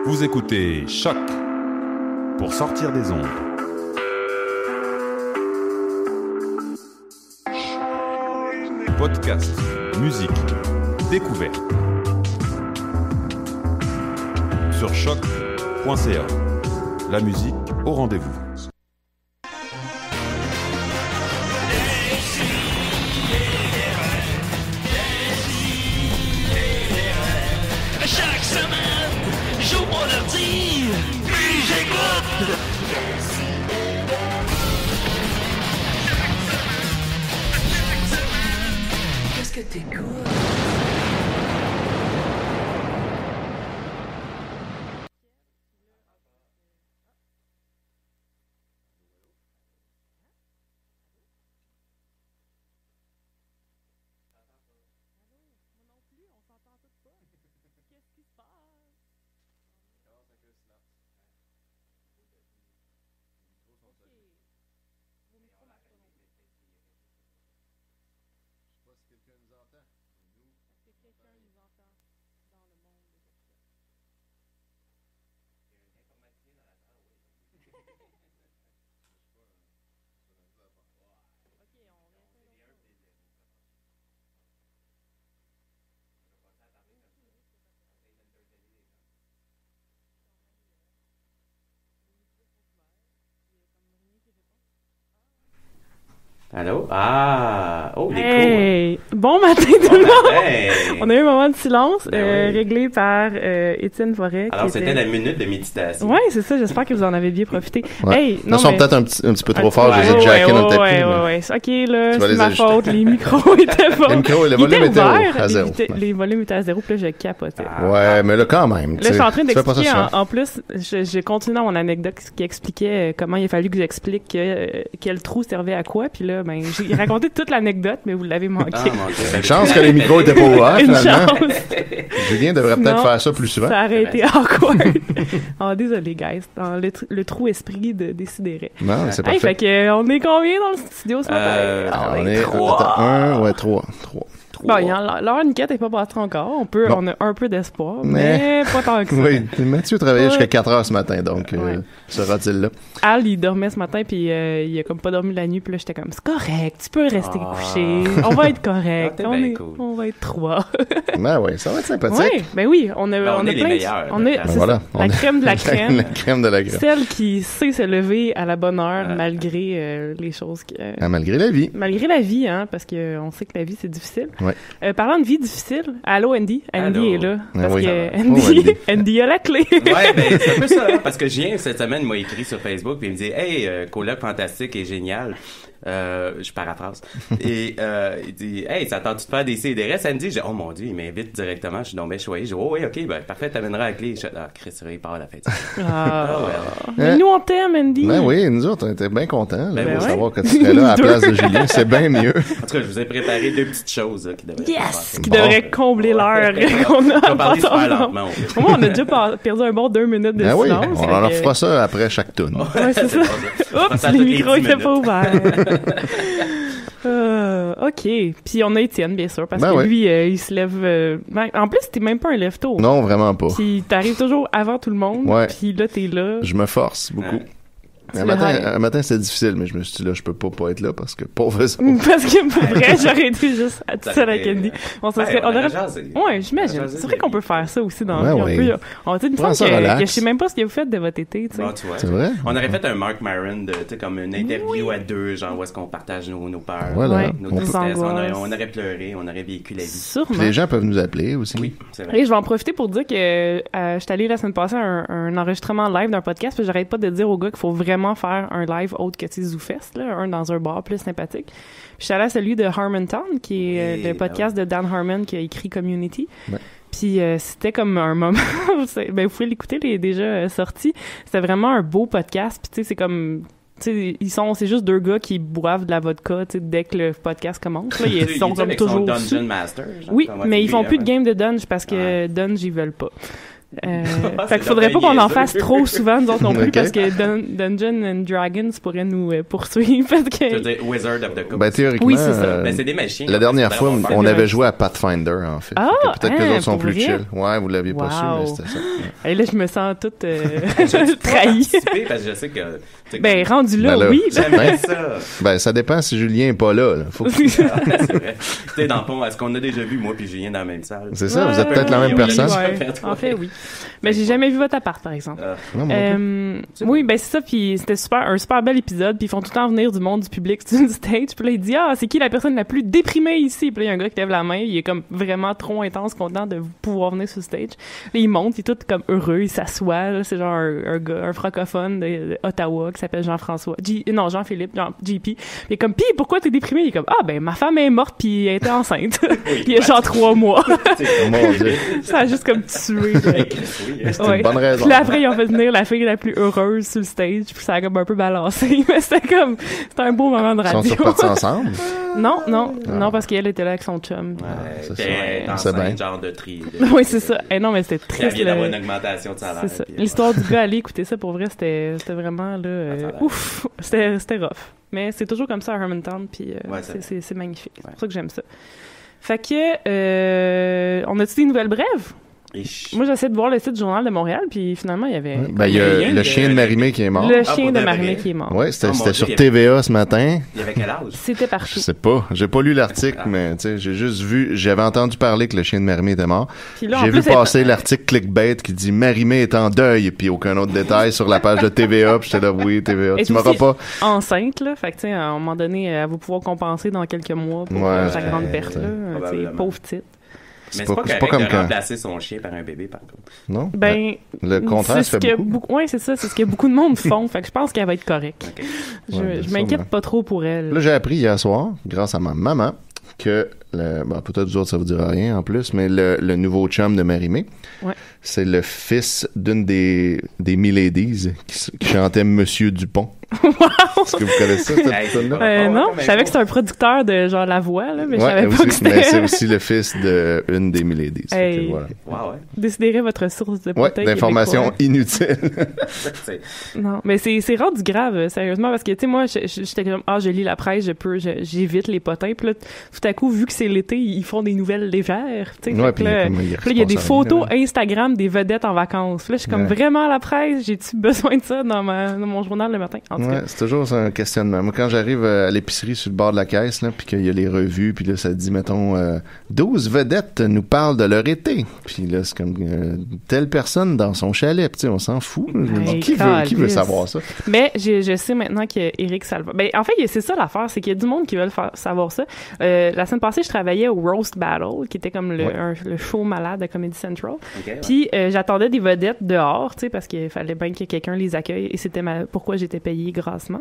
Vous écoutez Choc pour sortir des ondes. Podcast, musique, découverte. Sur choc.ca. La musique au rendez-vous. Chaque semaine, j'ouvre mon ordi, puis j'écoute. Qu'est-ce que t'écoutes? Allô? Ah! Oh, des Hey! Bon matin tout le monde! Hey! On a eu un moment de silence Ben oui. réglé par Étienne Forêt. Alors, qui c'était était... la minute de méditation. Ouais, c'est ça. J'espère que vous en avez bien profité. Ouais. Hey, Ils sont peut-être un petit peu trop forts, je les ai ouais, jackés dans le tapis. ouais, mais- ouais. OK, là, Tu vas c'est les ma ajuster. faute. Les micros étaient pas... Les micros et le Ils volume était ouverts, à zéro. Les volumes étaient à zéro, puis là, je capotais. Ah. Ouais, mais là, quand même. Là, je suis en train tu fais pas ça d'expliquer, souvent. en plus, je continue dans mon anecdote qui expliquait comment il a fallu que j'explique quel trou servait à quoi, puis là, ben, j'ai raconté toute l'anecdote, mais vous l'avez manqué. Ah, mon Dieu. Une chance que les micros étaient pas ouverts, Une finalement. chance! Julien devrait peut-être Sinon, faire ça plus souvent. Ça aurait été awkward. Oh, désolé, guys. Dans le trou esprit de Décideret. Non, mais c'est Hey, fait parfait. que, on est combien dans le studio ce matin? Ah, On on est est trois. trois. Bon, l'heure Niquette n'est pas passée encore. Bon. On a un peu d'espoir, Mais- mais pas tant que ça. Oui, Mathieu travaillait Ouais. jusqu'à 4 heures ce matin, donc Ouais. sera-t-il là? Al, il dormait ce matin, puis il a comme pas dormi la nuit, puis là, j'étais comme, c'est correct, tu peux rester Ah. couché, on va être correct, Ah, t'es on, bien est, cool. on va être trois. Ben oui, ça va être sympathique. Ouais, ben oui, on a, Ben, on a est les plein de- meilleurs, on de est, toute c'est Voilà, ça, on la est- crème de la La crème. crème de la crème. Celle qui sait se lever à la bonne heure, Ouais. malgré les choses que... Ah, malgré la vie. Malgré la vie, hein, parce que on sait que la vie, c'est difficile. Ouais. Parlant de vie difficile, allô Andy. Andy Allô. est là. Ah Parce oui. que Oh, Andy, Andy. Andy a la clé. Ouais, ben, c'est un peu ça, hein, parce que Julien, cette semaine, m'a écrit sur Facebook, puis il me dit, hey, coloc fantastique et génial. Je paraphrase. Et, il dit, hey, ça tente de faire des CDR? Andy, j'ai, oh mon Dieu, il m'invite directement, je suis donc bien choyé. Je dis, oh oui, ok, ben, parfait, t'amèneras la clé. Je dis, ah, Chris, il part à la fête. Ah. ouais. Mais nous, on t'aime, Andy. Ben oui, nous autres, on était bien contents Ben de ouais. savoir que tu serais là à la Deux. place de Julien. C'est bien mieux. En tout cas, je vous ai préparé deux petites choses, là, qui devraient Yes! Qui Bon. devrait combler l'heure qu'on a On va parler à super passer lentement. Au moins, on a déjà perdu un bon 2 minutes de Ben oui, silence. on fait en que- fera ça après chaque tune. Ouais, c'est ça. Oups, les micros étaient pas ouverts. OK. Puis on a Étienne, bien sûr, parce Ben que ouais. lui, il se lève... en plus, t'es même pas un lève-tôt. Non, vraiment pas. Puis t'arrives toujours avant tout le monde. Ouais. Puis là, t'es là. Je me force beaucoup. Ouais. Un matin, c'était difficile, mais je me suis dit, là, je peux pas être là parce que pauvre ça. Parce que pour vrai, j'aurais été juste à tout Ça seul avec fait- Andy. On s'en Ben, serait... on aurait aurait- jasé. Ouais, On j'imagine. aurait jasé C'est vrai de qu'on la peut vie. faire ça aussi dans Ouais, la vie. ouais. On il me Prends semble ça que relax. je sais même pas ce que vous faites de votre été, tu sais. Ah, tu vois. C'est vrai? On aurait fait un Mark Maron de, tu sais, comme une interview à deux, genre, où est-ce qu'on partage nos peurs, Voilà. Ouais, nos On peut- tristesses. angoisses. On aurait pleuré, on aurait vécu la vie. Sûrement. Les gens peuvent nous appeler aussi. Oui, c'est vrai. Et je vais en profiter pour dire que je suis allée la semaine passée à un enregistrement live d'un podcast, puis j'arrête pas de dire aux gars qu'il faut vraiment faire un live autre que ZooFest, là, un dans un bar plus sympathique. Puis je suis allée à celui de Harmontown, qui est Oui, le podcast de Dan Harmon qui a écrit Community. Ouais. Puis c'était comme un moment, ben, vous pouvez l'écouter, il est déjà sorti. C'était vraiment un beau podcast, puis tu sais, c'est comme... tu sais, c'est juste deux gars qui boivent de la vodka, tu sais, dès que le podcast commence. Là, ils sont comme avec son toujours Dungeon sous. Master. genre, Oui, comment mais tu ils font dis, plus de ouais. game de Dunge parce que Ouais. Dunge, ils veulent pas. Fait qu'il faudrait pas qu'on en fasse trop souvent, nous autres non plus, Ok. parce que Dungeons and Dragons pourrait nous poursuivre, parce Tu veux que... dire Wizard of the Coast. Ben, théoriquement, Oui, c'est ça. Ben, c'est des machines. la dernière fois, on on avait joué à Pathfinder, en fait. Ah, Fait que peut-être que les hein, autres sont pour plus vrai? chill. Ouais, vous l'aviez pas su, Wow. mais c'était ça. Et là, je me sens toute trahie. trahie. Parce que je sais que... tu sais, Ben, rendu là, Ben là, oui. j'aimerais ça. Ben, ça dépend si Julien est pas là. Faut que- C'est vrai. Tu sais, dans le fond, est-ce qu'on a déjà vu, moi puis Julien, dans la même salle? C'est ça, vous êtes Ouais, peut-être la même oui, personne. oui. Ouais. En fait, oui. Mais j'ai jamais vu votre appart, par exemple. Non, moi non plus. Oui, ben c'est ça, puis c'était un super bel épisode, puis ils font tout le temps venir du monde du public sur une stage, puis là il dit c'est qui la personne la plus déprimée ici, puis là il y a un gars qui lève la main, il est comme vraiment trop intense, content de pouvoir venir sur le stage. Là il monte, il est tout comme heureux, il s'assoit, là, c'est genre un gars, un francophone de Ottawa qui s'appelle Jean-François, Jean-Philippe, JP. Puis il est comme pis pourquoi t'es déprimé? Il est comme ben ma femme est morte puis elle était enceinte. Il y a genre 3 mois. Mon Dieu. Ça a juste comme tué. C'est une bonne raison. Puis là, après, ils ont fait venir la fille la plus heureuse sur le stage, puis ça a comme un peu balancé. Mais c'était un beau moment de Ils sont radio. repartis ensemble? Non, parce qu'elle était là avec son chum. c'est Puis ça. elle est C'est bien. enceinte, genre de tri. Oui, c'est ça. Non, mais c'était Elle triste. vient d'avoir là. une augmentation de salaire. C'est ça. puis, L'histoire du gars, allez écouter ça, pour vrai, c'était vraiment, là, ouf, c'était rough. Mais c'est toujours comme ça à Hermantown, puis Ouais, c'est magnifique. C'est pour ça que j'aime ça. Fait que, on a-tu des nouvelles brèves? Moi, j'essaie de voir le site du Journal de Montréal, puis finalement, il y avait... Ben, il y a le chien de Marimé qui est mort. Le chien pour de de Marimé vrai? qui est mort. Ouais, c'était Oh, mon c'était Dieu, sur il y TVA ce matin. Il y avait quel âge? C'était Je partout. sais pas. J'ai pas lu l'article, mais tu sais, j'ai juste vu, j'avais entendu parler que le chien de Marimé était mort. Puis là, en J'ai vu plus, elle- passer l'article clickbait qui dit Marimé est en deuil, puis aucun autre détail sur la page de TVA, puis j'étais là, oui, TVA. Elle Tu est m'auras aussi pas. enceinte, là. Fait que, tu sais, à un moment donné, elle va pouvoir compenser dans quelques mois pour Ouais, sa grande perte, là. Tu sais, probablement. pauvre petite. Mais pas- c'est pas c'est correct pas comme de quand- remplacer son chien par un bébé, par contre. Non? Ben, Le contraire, c'est se fait beaucoup. Ouais, c'est ça. C'est ce que beaucoup de monde font. Fait que je pense qu'elle va être correcte. OK. Je, Ouais, je sûrement. m'inquiète pas trop pour elle. Là, j'ai appris hier soir, grâce à ma maman, que peut-être vous autres, ça vous dira rien en plus, mais le nouveau chum de Marimé, Ouais. c'est le fils d'une des Miladies qui chantait Monsieur Dupont. Est-ce que vous connaissez ça, cette Hey, personne-là? c'est Non, Oh, je savais que c'était un producteur de genre La Voix, là, mais je Ouais, savais pas aussi, que c'était... mais c'est aussi le fils d'une des Miladies. Fait que Hey. voilà. Wow, ouais. Décidérez votre source de Ouais, bouteille d'informations québécois. inutiles. C'est- Non, mais c'est rendu grave, sérieusement, parce que, tu sais, moi, j'étais comme, je lis la presse, j'évite les potins, puis là, tout à coup, vu que c'est l'été, ils font des nouvelles légères, tu sais. Ouais, Fait puis que là, comme puis là, il y a des photos là. Instagram des vedettes en vacances. Puis là, je suis comme, Ouais. vraiment, la presse, j'ai-tu besoin de ça dans mon journal le matin? En tout Ouais, cas. c'est toujours ça, un questionnement. Moi, quand j'arrive à l'épicerie sur le bord de la caisse, là, puis qu'il y a les revues, puis là, ça dit, mettons, 12 vedettes nous parlent de leur été. Puis là, c'est comme telle personne dans son chalet. Puis tu sais, on s'en fout. Je me dis, Hey, qui veut calisse. savoir ça? Mais je sais maintenant que Éric Salva... Ben, en fait, c'est ça l'affaire, c'est qu'il y a du monde qui veut savoir ça. La semaine passée, je travaillais au Roast Battle, qui était comme le show malade de Comedy Central. OK, ouais. Puis j'attendais des vedettes dehors, tu sais, parce qu'il fallait bien que quelqu'un les accueille, et c'était pourquoi j'étais payée grassement.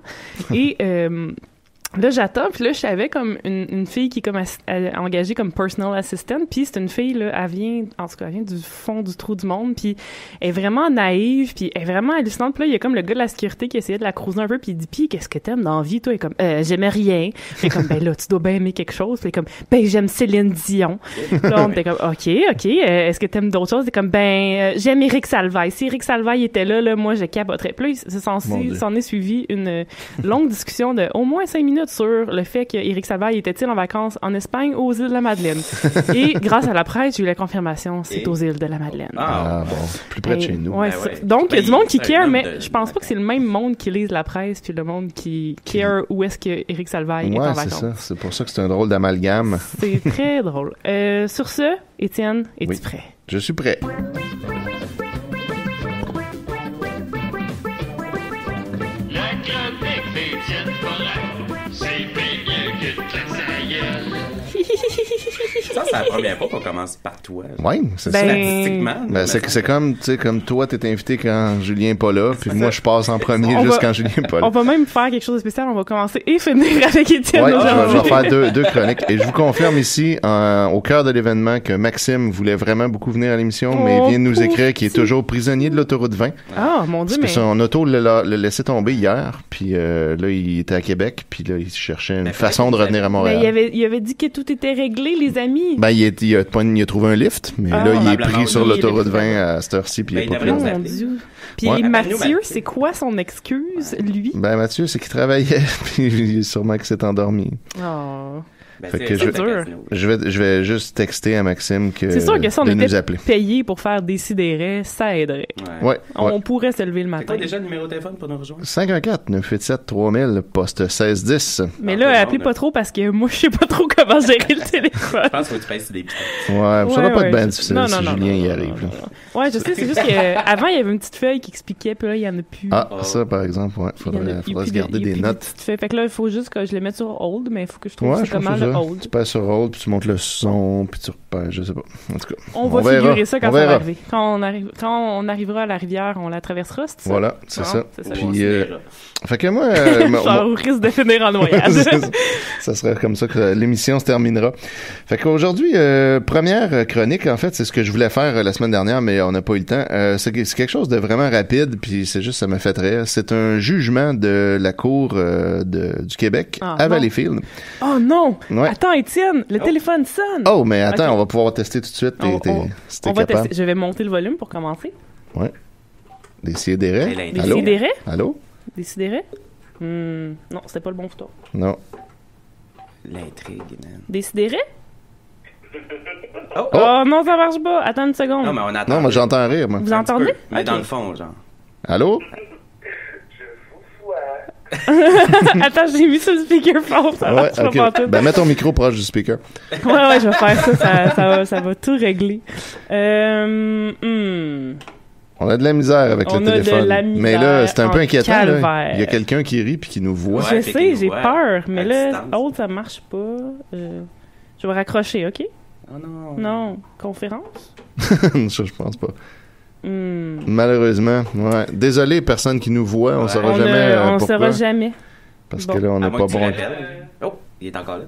Et là, j'attends, puis là, je savais comme une fille qui est comme engagée comme personal assistant, puis c'est une fille, là, elle vient du fond du trou du monde, puis elle est vraiment naïve, puis elle est vraiment hallucinante, puis là, il y a comme le gars de la sécurité qui essayait de la crouser un peu, puis il dit, puis qu'est-ce que t'aimes dans la vie, toi? Elle est comme, j'aimais rien. Puis comme, ben là, tu dois bien aimer quelque chose. Puis elle est comme, ben j'aime Céline Dion. Là, on était comme, OK, est-ce que t'aimes d'autres choses? C'est comme, ben j'aime Éric Salvaille. Si Éric Salvaille était là, moi, je capoterais. Puis là, s'en est suivi une longue discussion de au moins 5 minutes sur le fait qu'Éric Salvaille était-il en vacances en Espagne ou aux îles de la Madeleine. Et grâce à la presse, j'ai eu la confirmation, c'est aux îles de la Madeleine. Ah, Ah bon, plus près de chez nous. Ouais, Ben ouais. Donc, il y a du monde qui C'est un care, homme mais de- je pense pas que c'est le même monde qui lise la presse puis le monde qui care où est-ce que Éric Salvaille est en Ouais, c'est vacances. ça. C'est pour ça que c'est un drôle d'amalgame. C'est très drôle. Sur ce, Étienne, es-tu Oui. prêt? Je suis prêt. La chronique d'Étienne Forêt, c'est bien mieux que de claquer sa gueule. Ça, c'est la première fois qu'on commence par toi. Ouais, c'est Ben, ça. Statistiquement. Ben, c'est comme, tu sais, comme toi, t'es invité quand Julien est pas là, puis moi, je passe en premier On juste va- quand Julien est pas là. On va même faire quelque chose de spécial. On va commencer et finir avec Étienne Ouais, je aujourd'hui. vais faire deux chroniques. Et je vous confirme ici, au cœur de l'événement, que Maxime voulait vraiment beaucoup venir à l'émission, mais il vient de nous écrire qu'il est toujours prisonnier de l'autoroute 20. Ah, mon Dieu, mais... Son auto l'a laissé tomber hier, puis là, il était à Québec, puis là, il cherchait une façon de revenir à Mais Montréal. il avait dit que tout était c'était réglé, les amis. Ben, il a trouvé un lift, mais là, il est probablement. pris sur Oui, l'autoroute il est 20 à cette heure-ci, puis il Ben, est pas il pris. devrait Oh nous mon appeler. Dieu. Puis Ouais. Mathieu, Mathieu. c'est quoi son excuse, lui? Ben, Mathieu, c'est qu'il travaillait, puis sûrement qu'il s'est endormi. Oh. Ben, Fait c'est- que c'est je- un casino. Je vais juste texter à Maxime C'est sûr que si on de nous était appeler. payé pour faire Décideret, ça aiderait. Ouais. Ouais. On pourrait se lever le C'est matin. quoi déjà le numéro de téléphone pour nous rejoindre? 514-987-3000, poste 1610. Mais Ah, là, tout le appelez monde, pas trop parce que moi, je sais pas trop comment gérer le téléphone. Je pense qu'il faut que tu pèses sur des pitons. Ouais, ça va pas être bien je- difficile non, si non, non, Julien y non, arrive. non, là. non, non. Ouais, je sais, c'est juste qu'avant, il y avait une petite feuille qui expliquait, puis là, il y en a plus. Ah, Oh. ça, par exemple, ouais. Il y en a- il y a Faudrait plus se garder il y a des plus notes. petites feuilles. Fait que là, il faut juste que je les mette sur hold, mais il faut que je trouve Ouais, c'est je pense comment que c'est le ça. hold. Tu passes sur hold, puis tu montes le son, puis tu repères, je sais pas. En tout cas, On va verra. figurer ça quand On ça va verra. arriver. Quand on arrivera à la rivière, on la traversera, c'est ça? Voilà, c'est Non, ça. c'est ça. On Puis, se verra. fait que moi, Ça risque de finir en noyade. ça serait comme ça que l'émission se terminera. Fait qu'aujourd'hui, première chronique, en fait, c'est ce que je voulais faire la semaine dernière, mais on n'a pas eu le temps. C'est quelque chose de vraiment rapide, puis c'est juste, ça m'a fait rire. C'est un jugement de la Cour du Québec Ah, à non. Valleyfield. Oh non! Ouais. Attends, Étienne, le téléphone sonne! Oh, mais attends, Ok. on va pouvoir tester tout de suite si t'es on va capable. tester. Je vais monter le volume pour commencer. Décidérez. Elle a Allô? Décideret? Allô? Décideret? Non, c'était pas le bon bouton. Non. L'intrigue, man. Décideret? Oh! Oh non, ça marche pas! Attends une seconde. Non, mais on attend. Non, moi j'entends rire, moi. Vous Un petit entendez? peu, mais Ok. dans le fond, genre. Allô? Attends, j'ai mis sur le speakerphone, ça Ouais, marche pas ok. pantoute. Ben, mets ton micro proche du speaker. Ouais, je vais faire ça, ça va tout régler. On a de la misère avec On le a de téléphone. la misère Mais là, c'est un peu en inquiétant. Là. calvaire. Il y a quelqu'un qui rit puis qui nous voit. Ouais, Je fait sais, qu'il j'ai nous voit peur, mais à là, distance. autre, ça marche pas. Je vais raccrocher, OK? Oh non. Non. Conférence? Ça, je pense pas. Hmm. Malheureusement, ouais. Désolé, personne qui nous voit, on Ouais. saura On jamais on pourquoi. saura jamais. Parce Bon. que là, on À n'est moins pas que tu bon. l'appelles. Oh, il est encore là.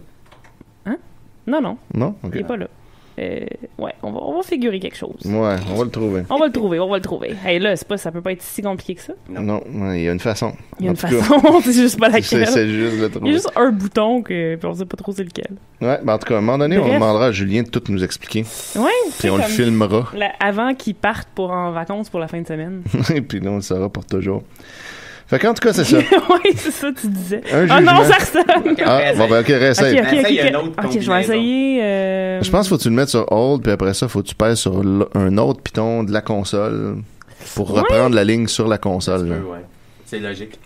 Non, non, Non? Ok. il est pas là. Ouais, on va figurer quelque chose. Ouais, on va le trouver. On va le trouver. Hey, là, ça peut pas être si compliqué que ça. Non, ouais, il y a une façon. Il y a En une tout cas, façon, c'est juste pas c'est laquelle. c'est juste de le Il y trouver. a juste un bouton puis on sait pas trop c'est lequel. Ouais, ben en tout cas, à un moment donné, on Bref. demandera à Julien de tout nous expliquer. Ouais, Puis on le filmera. avant qu'ils partent en vacances pour la fin de semaine. Et puis là, on le saura pour toujours. Fait qu'en tout cas, c'est ça. Oui, c'est ça, tu disais. Un Ah non, jugement. ça ressemble! Ah, bon, ben, ok, réessaye. Ok, Essaye un autre je vais combinaison. essayer. Je pense qu'il faut que tu le mettes sur hold, puis après ça, faut que tu pèses sur un autre piton de la console pour reprendre la ligne sur la console. là. Ouais. C'est logique.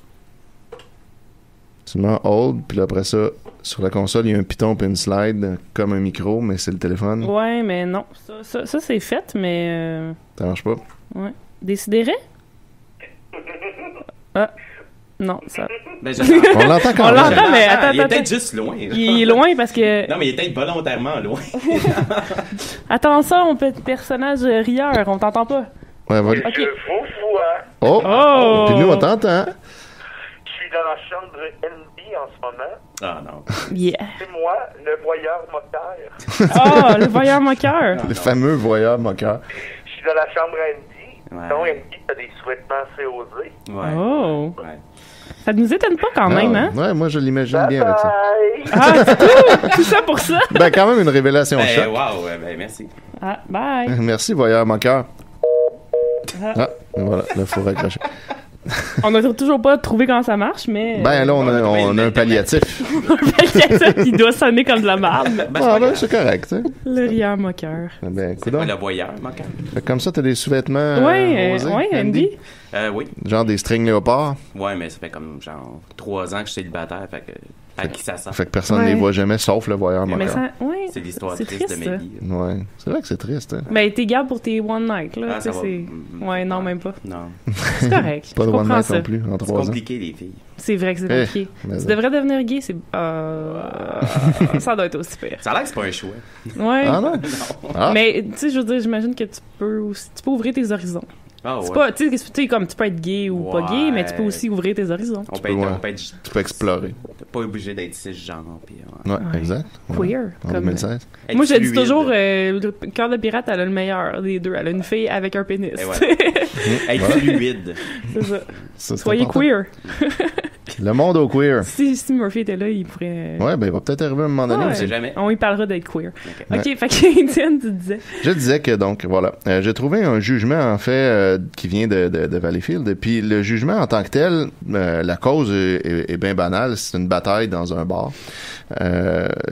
Tu mets hold, puis là, après ça, sur la console, il y a un piton puis une slide, comme un micro, mais c'est le téléphone. Ouais, mais non. Ça c'est fait, mais. Ça marche pas. Ouais. Décidérez? Ah. Non, ça. Ben, j'attends. On l'entend quand On même. l'entend, mais attends, Il est attends. peut-être juste loin. Il est loin parce que. Non, mais il est peut-être volontairement loin. Attends ça, mon petit personnage rieur, on t'entend pas. Ouais, voilà. Ok. Je vous vois. Oh! Oh! Puis nous, on t'entend. Je suis dans la chambre NB en ce moment. Ah non. Yeah. C'est moi, le voyeur moteur. Oh, le voyeur moqueur. Le fameux voyeur moqueur. Je suis dans la chambre NB. Ouais. Donc, NB, t'as des sous-vêtements COZ. Ouais. Oh. Ouais. Ça nous étonne pas quand même, hein? Ouais, moi, je l'imagine bien avec ça. Bye! Ah, c'est tout! Tout ça pour ça? Ben, quand même, une révélation Ben, choc. wow, ben, merci. Ah, bye! Merci, voyeur moqueur. Ah, voilà, là, faut raccrocher. On n'a toujours pas trouvé comment ça marche, mais... Ben, là, on a un palliatif. il doit sonner comme de la merde. Ben, c'est Ah, pas ben, grave. c'est correct, hein. Le rieur moqueur. Ben, C'est pas coudonc. le voyeur, manquant. Fait que comme ça, t'as des sous-vêtements Ouais, rosés, Andy. Oui. Genre des strings léopards. Ouais, mais ça fait comme genre 3 ans que je suis célibataire, fait que à qui ça sent? Fait que personne ne Ouais. les voit jamais, sauf le voyeur Mais moqueur. ça... Ouais, C'est l'histoire c'est triste de triste, ma ça. vie. Ouais, c'est vrai que c'est triste, hein. Ben, t'es garde pour tes one night, là. Ah, tu sais, ça va. c'est... Ouais, non, même pas. Non. C'est correct. Pas de je one comprends night ça. non plus, en C'est 3 ans. compliqué, les filles. C'est vrai que c'est Eh, compliqué. mais Tu là. devrais devenir gay, c'est... ça doit être aussi pire. Ça a l'air que c'est pas un choix. Ouais. Ah non? Ah, Mais, tu sais, je veux dire, j'imagine que tu peux ouvrir tes horizons. Ah C'est ouais. pas, tu sais, comme tu peux être gay ou pas gay, mais tu peux Ouais. aussi ouvrir tes horizons. On peut peux, être, ouais. on peut être tu peux explorer. pas obligé d'être cisgenre. Puis, Ouais, Ouais. exact. Ouais. Queer. En Comme... 2016. être Moi, je dis fluide. toujours, le cœur de pirate, elle a le meilleur des deux. Elle a une fille avec un pénis. Et voilà. Être fluide. C'est ça. Ça, c'est Soyez important. queer. Le monde au queer. Si Murphy était là, il pourrait... Ouais, ben il va peut-être arriver à un moment donné. Ouais. On sait jamais. On y parlera d'être queer. Ouais. OK, fait que Étienne, tu disais... Je disais que donc, voilà, j'ai trouvé un jugement, en fait, qui vient de Valleyfield. Et puis le jugement en tant que tel, la cause est bien banale. C'est une bataille dans un bar.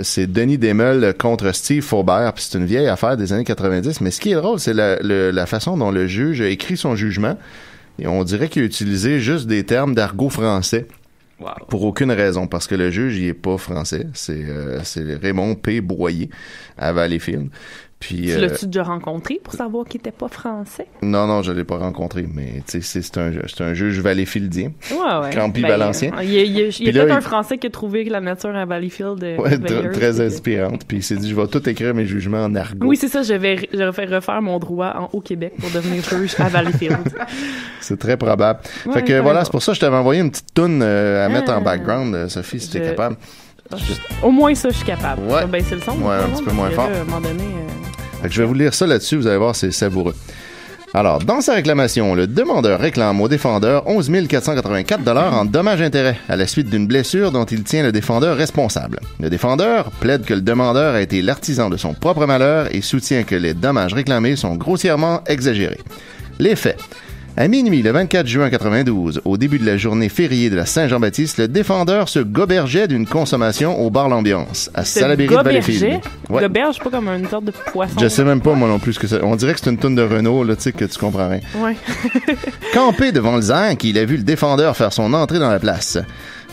C'est Denis Demel contre Steve Faubert. Puis c'est une vieille affaire des années 90. Mais ce qui est drôle, c'est la façon dont le juge a écrit son jugement. Et on dirait qu'il a utilisé juste des termes d'argot français. Wow. Pour aucune raison, parce que le juge, il est pas français. C'est Raymond P. Boyer à Valleyfield. Puis, Tu l'as-tu déjà rencontré pour savoir qu'il était pas français? Non, je l'ai pas rencontré, mais tu sais, c'est un juge valleyfieldien. Ouais. Campi Valencien. Il y a Puis peut-être là, un Français qui a trouvé que la nature à Valleyfield est Ouais, merveilleuse. très inspirante. Puis il s'est dit, je vais tout écrire mes jugements en argot. Oui, c'est ça, je vais refaire mon droit au Québec pour devenir juge à Valleyfield. C'est très probable. Ouais, fait que t'as voilà, raison. c'est pour ça que je t'avais envoyé une petite toune à mettre en background, Sophie, si t'es capable. Au moins ça, je suis capable. Ouais. Ben, c'est le son. Ouais, un petit peu moins fort. À un moment donné... Fait que je vais vous lire ça là-dessus, vous allez voir, c'est savoureux. Alors, dans sa réclamation, le demandeur réclame au défendeur 11 484 $ en dommages-intérêts à la suite d'une blessure dont il tient le défendeur responsable. Le défendeur plaide que le demandeur a été l'artisan de son propre malheur et soutient que les dommages réclamés sont grossièrement exagérés. Les faits. À minuit, le 24 juin 92, au début de la journée fériée de la Saint-Jean-Baptiste, le défendeur se gobergeait d'une consommation au bar L'Ambiance, à Salaberry de Valleyfield. Ouais. Goberge, pas comme une sorte de poisson. Je sais même pas, moi non plus, ce que ça... On dirait que c'est une toune de Renault, là, tu sais, que tu comprends rien. Ouais. Campé devant le zinc, il a vu le défendeur faire son entrée dans la place.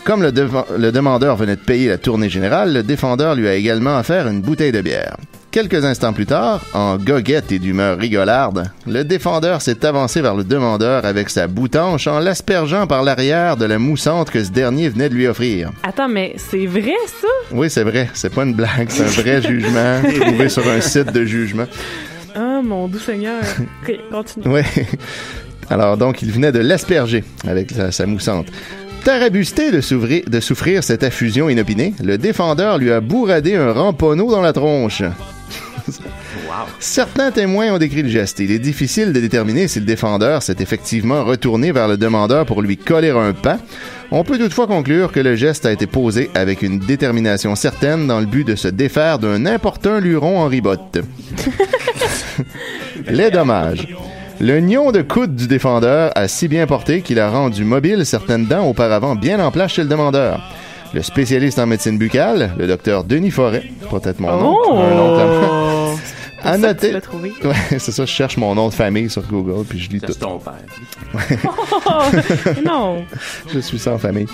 Comme le demandeur venait de payer la tournée générale, le défendeur lui a également offert une bouteille de bière. Quelques instants plus tard, en goguette et d'humeur rigolarde, le défendeur s'est avancé vers le demandeur avec sa boutanche en l'aspergeant par l'arrière de la moussante que ce dernier venait de lui offrir. Attends, mais c'est vrai, ça? Oui, c'est vrai. C'est pas une blague. C'est un vrai jugement trouvé sur un site de jugement. Ah, mon doux Seigneur. OK, continue. Oui. Alors, donc, il venait de l'asperger avec sa moussante. Tarabusté de souffrir cette affusion inopinée, le défendeur lui a bourradé un ramponneau dans la tronche. Wow. Certains témoins ont décrit le geste. Il est difficile de déterminer si le défendeur s'est effectivement retourné vers le demandeur pour lui coller un pain. On peut toutefois conclure que le geste a été posé avec une détermination certaine dans le but de se défaire d'un importun luron en ribotte. Les dommages. Le nion de coude du défendeur a si bien porté qu'il a rendu mobile certaines dents auparavant bien en place chez le demandeur. Le spécialiste en médecine buccale, le docteur Denis Forêt, peut-être mon nom, un nom clairement, a noté... Tu l'as trouvé. Ouais, c'est ça, je cherche mon nom de famille sur Google, puis je lis tout. C'est ton père. Oh, non. Je suis sans famille.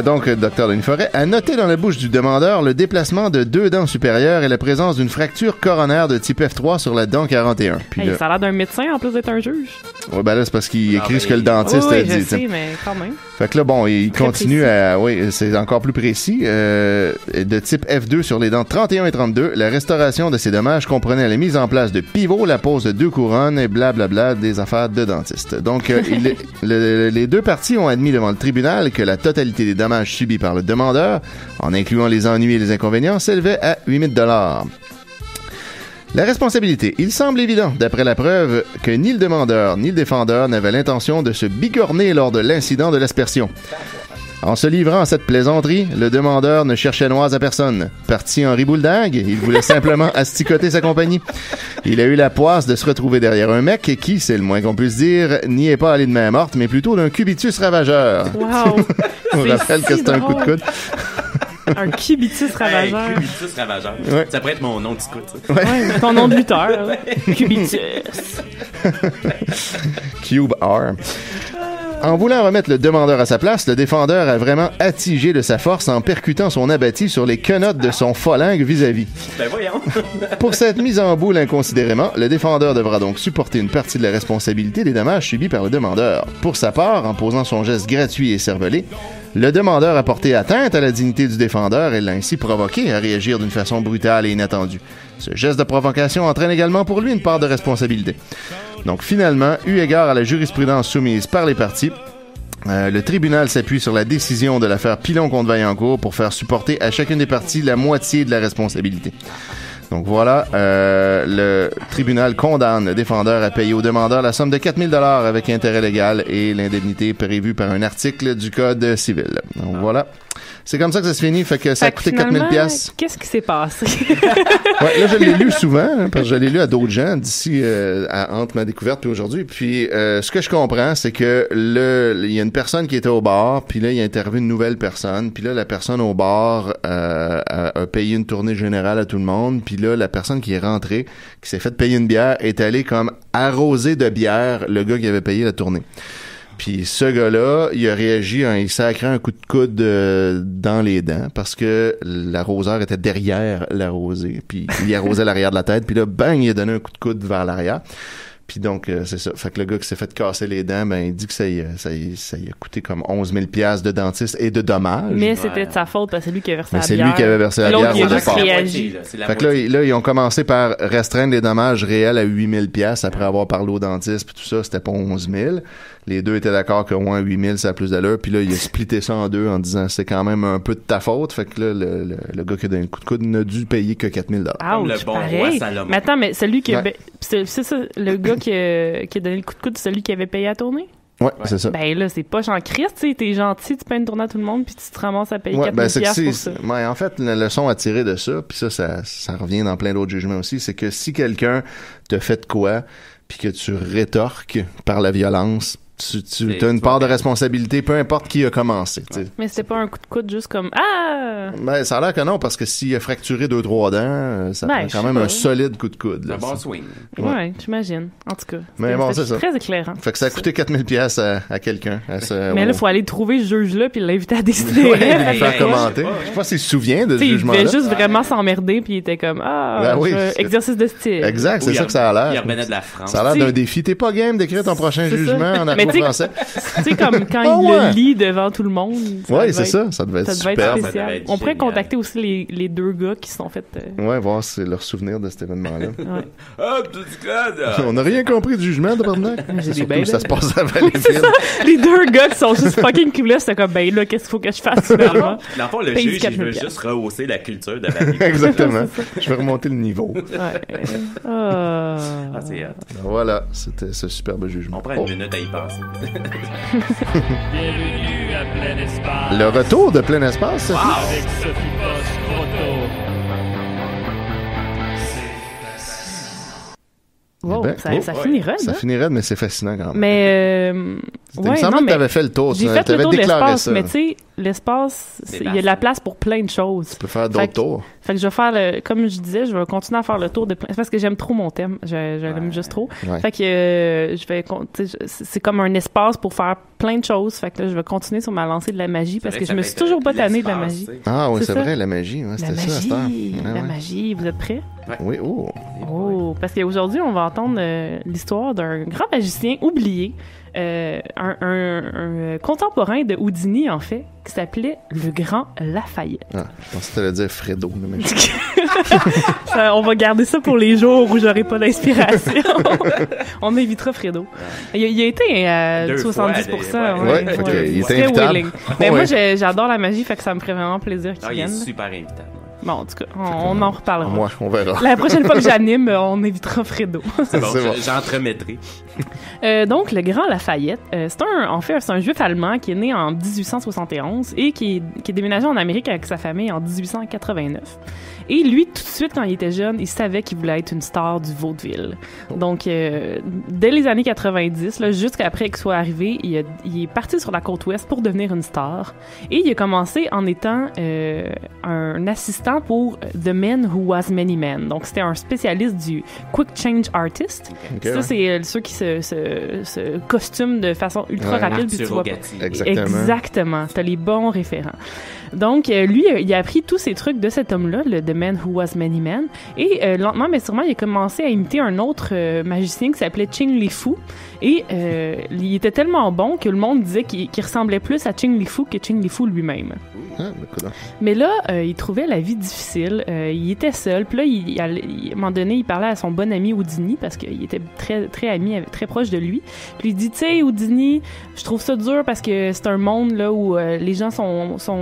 Donc, le docteur Denis Forêt a noté dans la bouche du demandeur le déplacement de 2 dents supérieures et la présence d'une fracture coronaire de type F3 sur la dent 41. Puis Hey, là, ça a l'air d'un médecin en plus d'être un juge. ouais, ben là, c'est parce qu'il écrit mais- ce que le dentiste oui, a je dit. sais, t'sais. mais quand même. Fait que là, bon, il Très continue précis. à... Oui, c'est encore plus précis. De type F2 sur les dents 31 et 32, la restauration de ces dommages comprenait la mise en place de pivots, la pose de 2 couronnes et blablabla des affaires de dentiste. Donc, les deux parties ont admis devant le tribunal que la totalité des dommages subis par le demandeur, en incluant les ennuis et les inconvénients, s'élevait à 8 000 $. La responsabilité. Il semble évident, d'après la preuve, que ni le demandeur ni le défendeur n'avaient l'intention de se bigorner lors de l'incident de l'aspersion. En se livrant à cette plaisanterie, le demandeur ne cherchait noise à personne. Parti en ribouledingue, il voulait simplement asticoter sa compagnie. Il a eu la poisse de se retrouver derrière un mec qui, c'est le moins qu'on puisse dire, n'y est pas allé de main morte, mais plutôt d'un cubitus ravageur. Wow. On rappelle que c'est un coup de drôle. coude. Un cubitus ravageur. Hey, Cubitus ravageur. Ouais. Ça pourrait être mon nom de scout. ça. Ouais, ton nom de lutteur. là. Cubitus. Cube R. En voulant remettre le demandeur à sa place, le défendeur a vraiment attigé de sa force en percutant son abattis sur les quenottes de son phalangue vis-à-vis. Ben voyons. Pour cette mise en boule inconsidérément, le défendeur devra donc supporter une partie de la responsabilité des dommages subis par le demandeur. Pour sa part, en posant son geste gratuit et cervelé, le demandeur a porté atteinte à la dignité du défendeur et l'a ainsi provoqué à réagir d'une façon brutale et inattendue. Ce geste de provocation entraîne également pour lui une part de responsabilité. Donc finalement, eu égard à la jurisprudence soumise par les parties, le tribunal s'appuie sur la décision de l'affaire Pilon contre Vaillancourt pour faire supporter à chacune des parties la moitié de la responsabilité. Donc voilà, le tribunal condamne le défendeur à payer au demandeur la somme de 4 000 $ avec intérêt légal et l'indemnité prévue par un article du Code civil. Donc voilà. C'est comme ça que ça se finit, fait que ça a coûté 4 000 $. Qu'est-ce qui s'est passé? Ouais, là, je l'ai lu souvent, hein, parce que je l'ai lu à d'autres gens d'ici, entre ma découverte et aujourd'hui. Puis, ce que je comprends, c'est que il y a une personne qui était au bar, puis là, il a interviewé une nouvelle personne, puis là, la personne au bar a payé une tournée générale à tout le monde, puis là, la personne qui est rentrée, qui s'est fait payer une bière, est allée comme arroser de bière le gars qui avait payé la tournée. Puis ce gars-là, il a réagi en il sacrant un coup de coude dans les dents parce que l'arroseur était derrière l'arrosé. Puis il arrosait l'arrière de la tête. Puis là, bang, il a donné un coup de coude vers l'arrière. Puis donc, c'est ça. Fait que le gars qui s'est fait casser les dents, ben, il dit que ça y a coûté comme 11 000 $ de dentiste et de dommages. Mais c'était de sa faute parce que c'est lui qui a versé la bière. C'est lui qui avait versé la bière. L'autre, il a au juste départ. réagi. Fait que là, ils ont commencé par restreindre les dommages réels à 8 000 $ après avoir parlé au dentiste puis tout ça. C'était pas 11 000. Les deux étaient d'accord qu'au moins 8 000, ça a plus d'allure. Puis là, il a splitté ça en deux en disant c'est quand même un peu de ta faute. Fait que là, le gars qui a donné le coup de coude n'a dû payer que 4 000 $. Comme le bon roi Salomon. Mais attends, mais celui qui a... Ouais. C'est ça, le gars qui a donné le coup de coude, c'est celui qui avait payé la tournée? Ouais, c'est ça. Ben là, c'est pas en Christ, tu sais, t'es gentil, tu payes une tournée à tout le monde, puis tu te ramasses à payer 4 000 $ pour ça. Ouais, en fait, la leçon à tirer de ça, puis ça revient dans plein d'autres jugements aussi, c'est que si quelqu'un te fait de quoi, puis que tu rétorques par la violence, tu as une part de responsabilité, peu importe qui a commencé. Ouais. Mais c'était pas un coup de coude juste comme « Ah! » Ben, ça a l'air que non, parce que s'il a fracturé 2-3 dents, ça prend quand même un solide coup de coude. Un bon swing. Ouais, j'imagine. En tout cas, mais bon, c'est ça. Très éclairant. Fait que ça a coûté 4 000 $ à quelqu'un. Mais là, il faut aller trouver ce juge-là puis l'inviter à décider. Ouais, faire commenter. Je sais pas s'il se souvient de ce jugement-là. Il devait juste vraiment s'emmerder puis il était comme « Ah! Ben oui, exercice de style. » Exact, c'est ça que ça a l'air. Il revenait de la France. Ça a l'air d'un défi. T'es pas game d'écrire ton prochain jugement en argot français. Tu sais, comme quand il le lit devant tout le monde. Oui, c'est ça. Ça devait être super. Spécial. On pourrait contacter aussi les deux gars qui se sont fait... Ouais, voir si leur souvenir de cet événement-là. Ouais. Hop, petit code! On n'a rien compris du jugement de Barnac. J'ai des Surtout ça se passe à Oui, Valleyfield. Les deux gars qui sont juste fucking clueless, c'est comme, ben là, qu'est-ce qu'il faut que je fasse finalement? Dans le fond, le juge, il veut juste rehausser la culture de la vie. Exactement. Je vais remonter le niveau. Ouais. C'est hot. Voilà, c'était ce superbe jugement. On prend une minute à y passer. Bienvenue à Plein Espace. Le retour de Plein Espace. Avec Sophie Post-Proto. Wow, ça finirait, ça finirait, mais c'est fascinant quand même. Mais, il me semble que t'avais fait le tour. J'ai fait le tour de l'espace, mais tu sais, l'espace, il y a de la place pour plein de choses. Tu peux faire d'autres tours. Fait que je vais faire comme je disais, je vais continuer à faire le tour de plein, parce que j'aime trop mon thème. Je l'aime juste trop. Ouais. Fait que, c'est comme un espace pour faire plein de choses. Fait que là, je vais continuer sur ma lancée de la magie, parce que je me suis toujours pas tannée de la magie. Ah oui, c'est ça. vrai, la magie. Ouais, c'était ça, à cette heure. La magie. Vous êtes prêts? Ouais. Oui, Oh, parce qu'aujourd'hui, on va entendre l'histoire d'un grand magicien oublié, un contemporain de Houdini, en fait, qui s'appelait le Grand Lafayette. Ah, je pensais que t'allais dire Fredo. Mais... On va garder ça pour les jours où j'aurai pas d'inspiration. On évitera Fredo. Il a été à 70%. Ouais, il était invitable. Mais moi, j'adore la magie, fait que ça me ferait vraiment plaisir qu'il vienne. Il est super invitable. Bon, en tout cas, on en reparlera. Moi, on verra. La prochaine fois que j'anime, on évitera Fredo. C'est bon, j'entremettrai. Donc, le Grand Lafayette, c'est un juif allemand qui est né en 1871 et qui est déménagé en Amérique avec sa famille en 1889. Et lui, tout de suite, quand il était jeune, il savait qu'il voulait être une star du vaudeville. Donc, dès les années 90, jusqu'après qu'il soit arrivé, il est parti sur la côte ouest pour devenir une star. Et il a commencé en étant un assistant pour The Man Who Was Many Men. Donc, c'était un spécialiste du Quick Change Artist. Okay, ça, c'est ceux qui se costument de façon ultra rapide. Puis tu vois pas. Exactement. T'as les bons référents. Donc, lui, il a appris tous ces trucs de cet homme-là, le The Man Who Was Many Men. Et lentement, mais sûrement, il a commencé à imiter un autre magicien qui s'appelait Ching Li Fu. Et il était tellement bon que le monde disait qu'il ressemblait plus à Ching Li Fu que Ching Li Fu lui-même. Mais là, il trouvait la vie difficile. Il était seul. Puis là, à un moment donné, il parlait à son bon ami Houdini parce qu'il était très, très ami, très proche de lui. Puis il dit, tu sais, Houdini, je trouve ça dur parce que c'est un monde là où les gens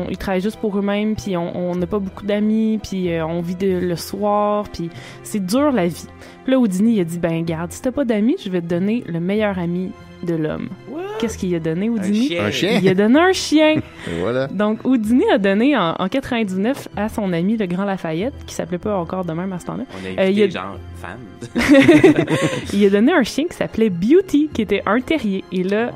ils travaillent juste pour eux-mêmes, puis on n'a pas beaucoup d'amis, puis on vit le soir, puis c'est dur la vie. Puis là, Houdini, il a dit, ben garde, si t'as pas d'amis, je vais te donner le meilleur ami de l'homme. Qu'est-ce qu'il a donné, Houdini? Un chien. Il a donné un chien. Et voilà. Donc, Houdini a donné en 99 à son ami le Grand Lafayette, qui s'appelait pas encore de même à ce temps-là. On a invité genre fans. Il a donné un chien qui s'appelait Beauty, qui était un terrier. Et là,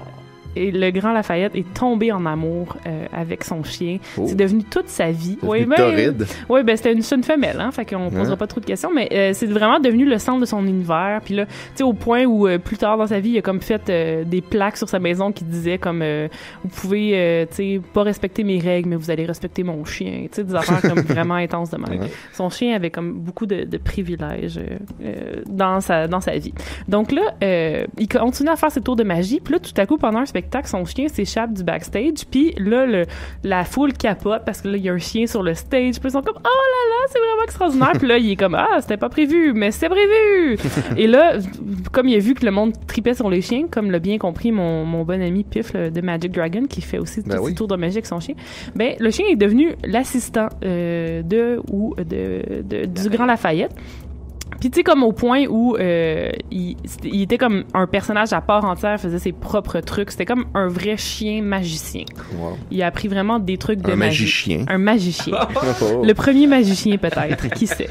le Grand Lafayette est tombé en amour avec son chien. Oh. C'est devenu toute sa vie. C'est torride. Oui, ben c'était une femelle, hein, fait qu'on posera pas trop de questions, mais c'est vraiment devenu le centre de son univers. Puis là, tu sais, au point où plus tard dans sa vie, il a comme fait des plaques sur sa maison qui disaient comme vous pouvez, tu sais, pas respecter mes règles, mais vous allez respecter mon chien. Tu sais, des affaires comme vraiment intenses de même. Son chien avait comme beaucoup de privilèges dans sa vie. Donc là, il continue à faire ses tours de magie. Puis là, tout à coup, pendant un spectacle, son chien s'échappe du backstage, puis là la foule capote parce que là il y a un chien sur le stage, puis ils sont comme oh là là, c'est vraiment extraordinaire, puis là il est comme ah, c'était pas prévu, mais c'est prévu. Et là, comme il a vu que le monde tripait sur les chiens, comme l'a bien compris mon bon ami Piff de Magic Dragon, qui fait aussi tous ses tours de magie avec son chien, ben le chien est devenu l'assistant du Grand Lafayette. Puis tu sais, comme au point où il était comme un personnage à part entière, faisait ses propres trucs. C'était comme un vrai chien magicien. Wow. Il a appris vraiment des trucs de magie. Un magicien. Le premier magicien peut-être, qui sait.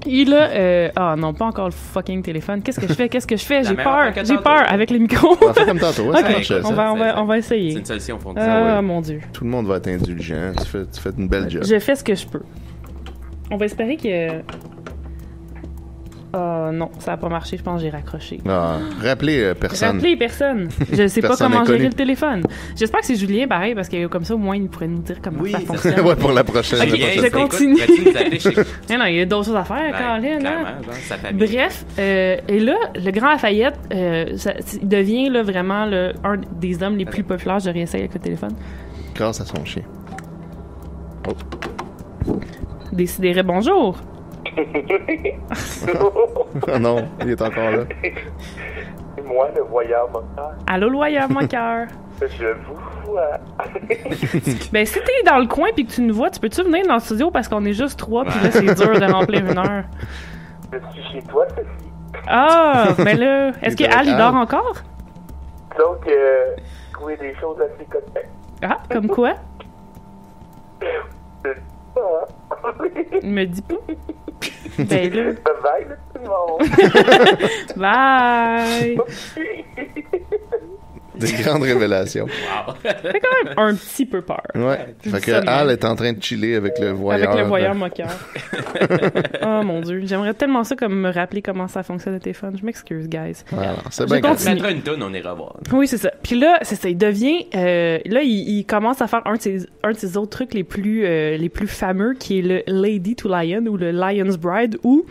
Et là, ah non, pas encore le fucking téléphone. Qu'est-ce que je fais? J'ai peur avec les micros. On fait comme tantôt, okay. On va essayer. C'est une solution pour nous. Ah mon Dieu. Tout le monde va être indulgent. Tu fais une belle job. Je fais ce que je peux. On va espérer que... non, ça n'a pas marché. Je pense que j'ai raccroché. Ah, rappelez personne. Je sais pas comment inconnu. gérer le téléphone. J'espère que c'est Julien, pareil, parce que comme ça, au moins, il pourrait nous dire comment ça fonctionne. Ouais, pour la prochaine. Ok, je continue. Non, il y a d'autres choses à faire, Colin. Bref, et là, le Grand Lafayette, il devient là, vraiment un des hommes les plus populaires. Je réessaye avec le téléphone. Grâce à son chien. Décidérez, bonjour. Oh non, il est encore là. C'est moi, le voyeur moqueur. Allô, le voyeur moqueur. Je vous vois. Ben, si t'es dans le coin pis que tu nous vois, tu peux-tu venir dans le studio parce qu'on est juste 3 pis là, c'est dur de remplir une heure. Je suis chez toi, Sophie. Ah, mais là, est-ce que Al, il dort encore? Donc, trouver des choses assez cotées. Ah, comme quoi? Il me dit pas. Ben là. Bye, tout le monde. Bye. Des grandes révélations. Wow. Fait quand même un petit peu peur. Ouais. Fait que Al est en train de chiller avec le voyeur. Avec le voyeur moqueur. Oh mon Dieu. J'aimerais tellement ça comme me rappeler comment ça fonctionne le téléphone. Je m'excuse, guys. Voilà, c'est bien. On mettra une toune, on ira voir. Oui, c'est ça. Puis là, c'est ça. Il devient... là, il commence à faire un de ses autres trucs les plus fameux, qui est le Lady to Lion ou le Lion's Bride, où...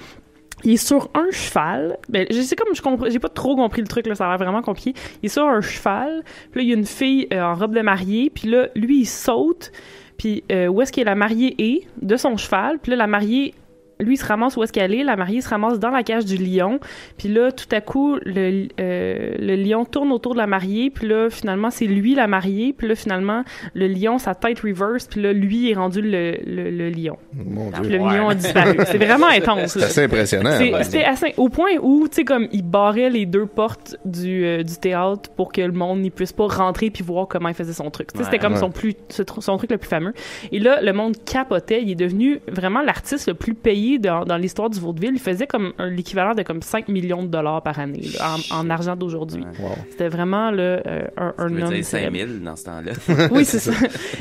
il est sur un cheval. Ben, je sais comme j'ai pas trop compris le truc là, ça a l'air vraiment compliqué. Il est sur un cheval. Puis là, il y a une fille en robe de mariée. Puis là, lui, il saute. Puis où est-ce que la mariée est de son cheval. Puis là, la mariée, lui, il se ramasse où est-ce qu'elle est. La mariée se ramasse dans la cage du lion. Puis là, tout à coup, le lion tourne autour de la mariée. Puis là, finalement, c'est lui la mariée. Puis là, finalement, le lion, sa tête reverse. Puis là, lui est rendu le lion. Mon Dieu. Puis le lion a disparu. C'est vraiment intense. C'est assez impressionnant. C'était assez... Au point où, tu sais, comme, il barrait les deux portes du théâtre pour que le monde n'y puisse pas rentrer puis voir comment il faisait son truc. Tu sais, c'était comme son truc le plus fameux. Et là, le monde capotait. Il est devenu vraiment l'artiste le plus payé dans l'histoire du vaudeville. Il faisait comme l'équivalent de comme 5 millions de dollars par année là, en argent d'aujourd'hui. Wow. C'était vraiment là, un homme. 5 000 dans ce temps-là. Oui, c'est ça.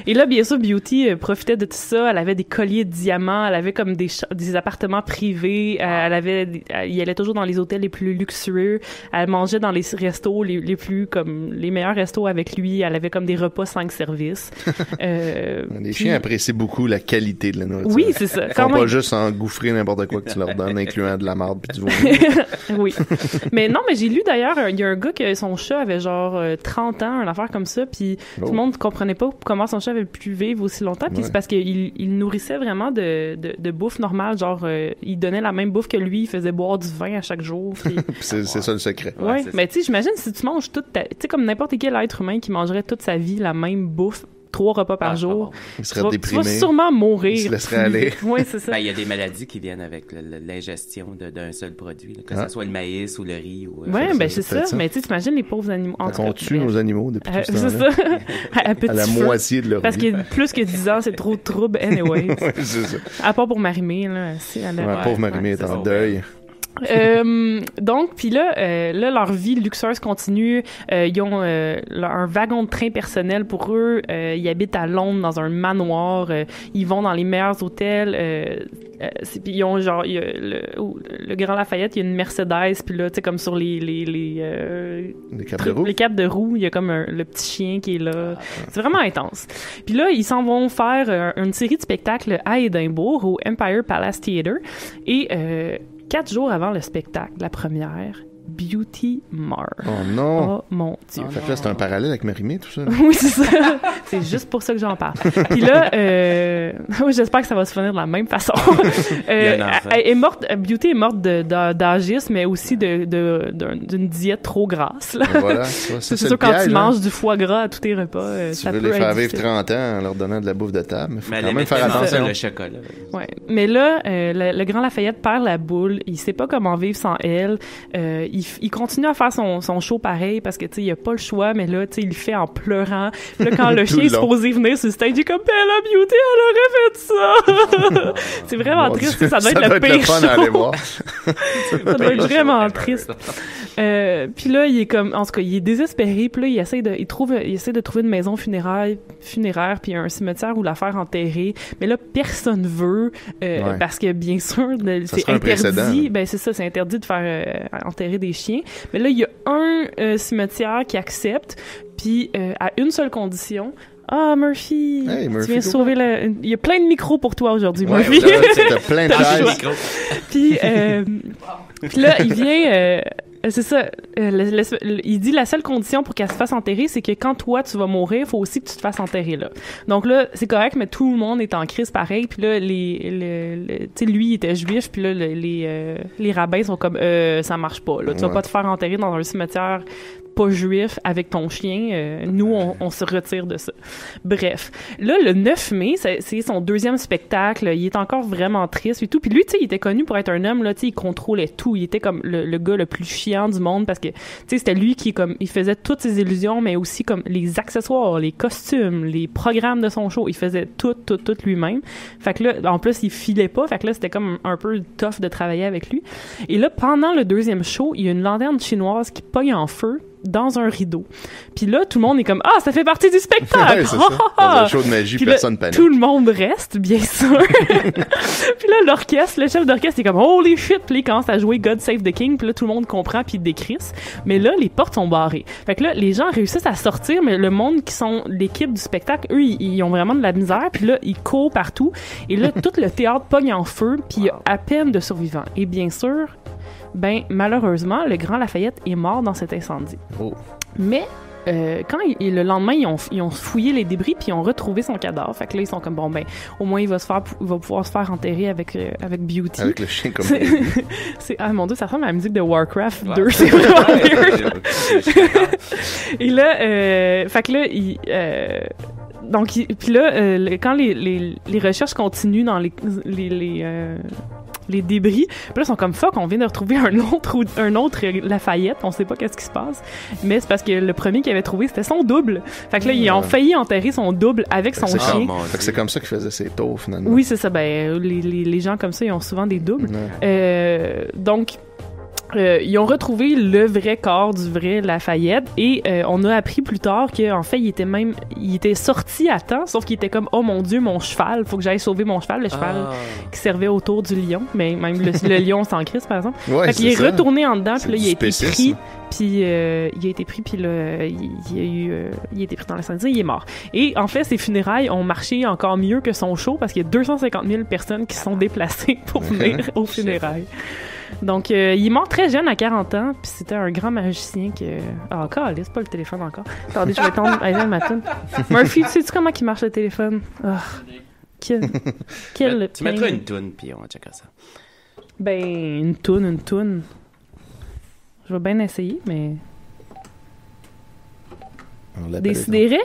Et là, bien sûr, Beauty profitait de tout ça. Elle avait des colliers de diamants. Elle avait comme des appartements privés. Elle allait toujours dans les hôtels les plus luxueux. Elle mangeait dans les restos les plus comme les meilleurs restos avec lui. Elle avait comme des repas 5 services. Les chiens apprécient beaucoup la qualité de la nourriture. Oui, c'est ça. Ils font pas juste en goût boufferez n'importe quoi que tu leur donnes, incluant de la marde puis du vomi. Oui. Mais non, mais j'ai lu d'ailleurs, il y a un gars que son chat avait genre 30 ans, une affaire comme ça, puis tout le monde comprenait pas comment son chat avait pu vivre aussi longtemps, puis c'est parce qu'il nourrissait vraiment de bouffe normale, genre il donnait la même bouffe que lui, il faisait boire du vin à chaque jour. Puis... c'est ça le secret. Ouais, mais tu sais, j'imagine si tu manges toute ta... Tu sais, comme n'importe quel être humain qui mangerait toute sa vie la même bouffe, 3 repas par jour. Il serait déprimé. Tu vas sûrement mourir. Il se laisserait aller. Oui, c'est ça. Il y a des maladies qui viennent avec l'ingestion d'un seul produit, là, que ce soit le maïs ou le riz. Ou, c'est ça. Mais tu t'imagines les pauvres animaux. On tue nos animaux depuis tout ce c'est temps-là. Ça. À la moitié de leur vie. Parce que plus que 10 ans, c'est trop de trouble anyway. Ouais, c'est ça. À part pour Marimé, là. Pauvre Marimé est en deuil. Donc, puis là, leur vie luxueuse continue. Ils ont un wagon de train personnel pour eux. Ils habitent à Londres dans un manoir. Ils vont dans les meilleurs hôtels. Puis ils ont genre le Grand Lafayette, il y a une Mercedes. Puis là, tu sais, comme sur les capes de roue. Les capes de roue, il y a comme le petit chien qui est là. C'est vraiment intense. Puis là, ils s'en vont faire une série de spectacles à Édimbourg, au Empire Palace Theatre. Et 4 jours avant le spectacle, la première, Beauty meurt. Oh non! Oh mon Dieu. Fait que là, c'est un parallèle avec Marimé, tout ça? Oui, c'est ça. C'est juste pour ça que j'en parle. Puis là, j'espère que ça va se finir de la même façon. Elle est morte, Beauty est morte d'agisme, mais aussi d'une diète trop grasse. Là. Voilà. C'est sûr, quand tu manges du foie gras à tous tes repas, ça peut être Tu veux les faire vivre difficile. 30 ans en leur donnant de la bouffe de table, mais faut quand même faire attention. attention. Le chocolat. Ouais. Mais là, le Grand Lafayette perd la boule. Il sait pas comment vivre sans elle. Il continue à faire son show pareil parce que, tu sais, il a pas le choix, mais là, tu sais, il le fait en pleurant. Puis là, quand le chien est supposé venir sur le stage, il est comme, Bella Beauty, elle aurait fait ça! C'est vraiment triste. Ça doit être le pire fun à aller show. voir. Ça doit être vraiment triste. Puis là, il est comme, en tout cas, il est désespéré. Puis là, il essaie de trouver une maison funéraire, puis un cimetière où la faire enterrer. Mais là, personne veut, parce que, bien sûr, c'est interdit. Ben, c'est ça, c'est interdit de faire enterrer des chiens. Mais là, il y a un cimetière qui accepte, puis à une seule condition. Ah, Murphy! Hey, Murphy, tu viens sauver Il y a plein de micros pour toi aujourd'hui, Murphy. T'as plein de chaises. Puis là, il vient... c'est ça. Il dit la seule condition pour qu'elle se fasse enterrer, c'est que quand toi, tu vas mourir, il faut aussi que tu te fasses enterrer là. Donc là, c'est correct, mais tout le monde est en crise pareil. Puis là, tu sais, lui, il était juif, puis là, les rabbins sont comme, ça marche pas. Là. Tu vas pas te faire enterrer dans un cimetière pas juif avec ton chien. Nous, on se retire de ça. Bref. Là, le 9 mai, c'est son deuxième spectacle. Il est encore vraiment triste et tout. Puis lui, tu sais, il était connu pour être un homme, là, tu sais, il contrôlait tout. Il était comme le gars le plus chiant du monde parce que, tu sais, c'était lui qui, comme, il faisait toutes ses illusions, mais aussi, comme, les accessoires, les costumes, les programmes de son show. Il faisait tout lui-même. Fait que là, en plus, il filait pas. Fait que là, c'était comme un peu tough de travailler avec lui. Et là, pendant le deuxième show, il y a une lanterne chinoise qui pogne en feu dans un rideau. Puis là, tout le monde est comme, ça fait partie du spectacle! Ouais, c'est ça. Dans un show de magie, puis personne là, panique. Tout le monde reste, bien sûr. Puis là, le chef d'orchestre est comme, holy shit! Puis il commence à jouer God Save the King. Puis là, tout le monde comprend, puis il décrisse. Mais là, les portes sont barrées. Fait que là, les gens réussissent à sortir, mais le monde qui sont l'équipe du spectacle, eux, ils ont vraiment de la misère. Puis là, ils courent partout. Et là, tout le théâtre pogne en feu, puis il y a à peine de survivants. Et bien sûr, malheureusement, le Grand Lafayette est mort dans cet incendie. Oh. Mais quand le lendemain, ils ont fouillé les débris puis ils ont retrouvé son cadavre. Fait que là, ils sont comme, au moins, il va pouvoir se faire enterrer avec Beauty. Avec le chien comme mon Dieu, ça ressemble à la musique de Warcraft 2. C'est vraiment weird. Et là, fait que là, donc, puis là, quand les recherches continuent dans les débris, puis là, ils sont comme, fuck, on vient de retrouver un autre Lafayette, on sait pas qu'est-ce qui se passe, mais c'est parce que le premier qu'ils avaient trouvé, c'était son double. Fait que là, ils ont failli enterrer son double avec son chien. Fait que c'est comme ça qu'il faisait ses tours, finalement. Oui, c'est ça. Les gens comme ça, ils ont souvent des doubles. Donc, Ils ont retrouvé le vrai corps du vrai Lafayette et on a appris plus tard qu'en fait, il était sorti à temps, sauf qu'il était comme « Oh mon Dieu, mon cheval, faut que j'aille sauver mon cheval », le cheval qui servait autour du lion, mais même le lion s'en crisse, par exemple. Ouais, fait qu'il est retourné en dedans, C'est puis là, il a été du pris, spécisme. puis il a été pris, puis là, il a été pris dans l'incendie, il est mort. Et en fait, ses funérailles ont marché encore mieux que son show, parce qu'il y a 250 000 personnes qui sont déplacées pour venir aux funérailles. Donc, il est mort très jeune, à 40 ans, puis c'était un grand magicien que... Ah, calisse, c'est pas le téléphone encore. Attendez, je vais tendre ma toune. Murphy, sais-tu comment il marche le téléphone? Oh, quel Tu mettras une toune, puis on va checker ça. Ben, une toune. Je vais bien essayer, mais... On l'appelle Décidérez?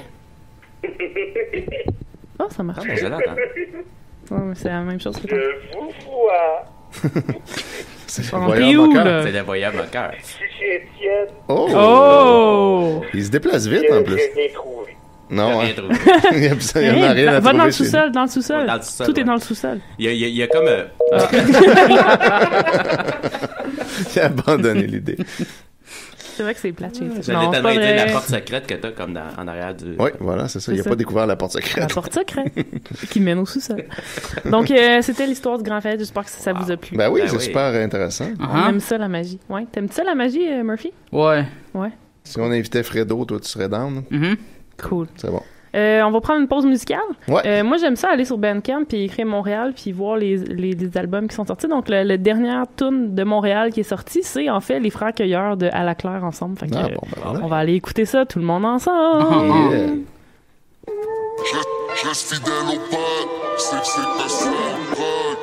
Oh, ça marche. Ah, mais je l'entends. Ouais, mais c'est la même chose que toi. Je vous vois. C'est On voyant est où, moqueur. là? C'est le voyage au cœur. Je suis chez Étienne. Oh! Il se déplace vite, en plus. J'ai rien trouvé. Non, Rien hein. trouvé. Il y en a Hey, rien à va dans trouver le chez lui. sous-sol, dans le sous-sol. Dans le sous-sol, Tout est ouais. dans le sous-sol. Il y a comme... Il a abandonné l'idée. C'est vrai que c'est plate chez toi. J'allais Non, c'est tellement pas dire la vrai. porte secrète que t'as comme en arrière du... Oui, voilà, c'est ça. Il C'est n'a ça. pas découvert la porte La secrète. porte secrète qui mène au sous-sol. Donc, c'était l'histoire du Grand Fête. J'espère que ça vous a plu. Ben oui, Ben c'est oui. super intéressant. On aime ça, la magie. Ouais. T'aimes ça, la magie, Murphy? Ouais. Ouais. Si on invitait Fredo, toi, tu serais down? Cool. C'est bon. On va prendre une pause musicale. Ouais. Moi, j'aime ça aller sur Bandcamp puis écrire Montréal puis voir les albums qui sont sortis. Donc, le dernière tune de Montréal qui est sortie, c'est en fait les Frères Cueilleurs de À la Claire ensemble. Fait que, Ah, bon, ben voilà. on va aller écouter ça tout le monde ensemble. Yeah. Je reste fidèle au pote, c'est ta seule drogue.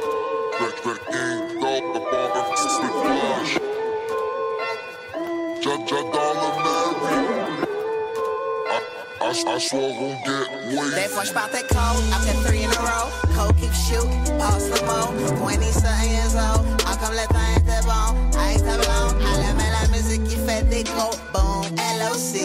Back in, dog, the bar, c'est plage. J'adore le Mary. I swear won't get way. Des fois j'partais cold, après 3 in a row. Cold keep shoot, passe le mot. 20-something years old, comme le temps était bon. Avec ta blonde, elle aimait la musique qui fait des gros boom. Elle aussi,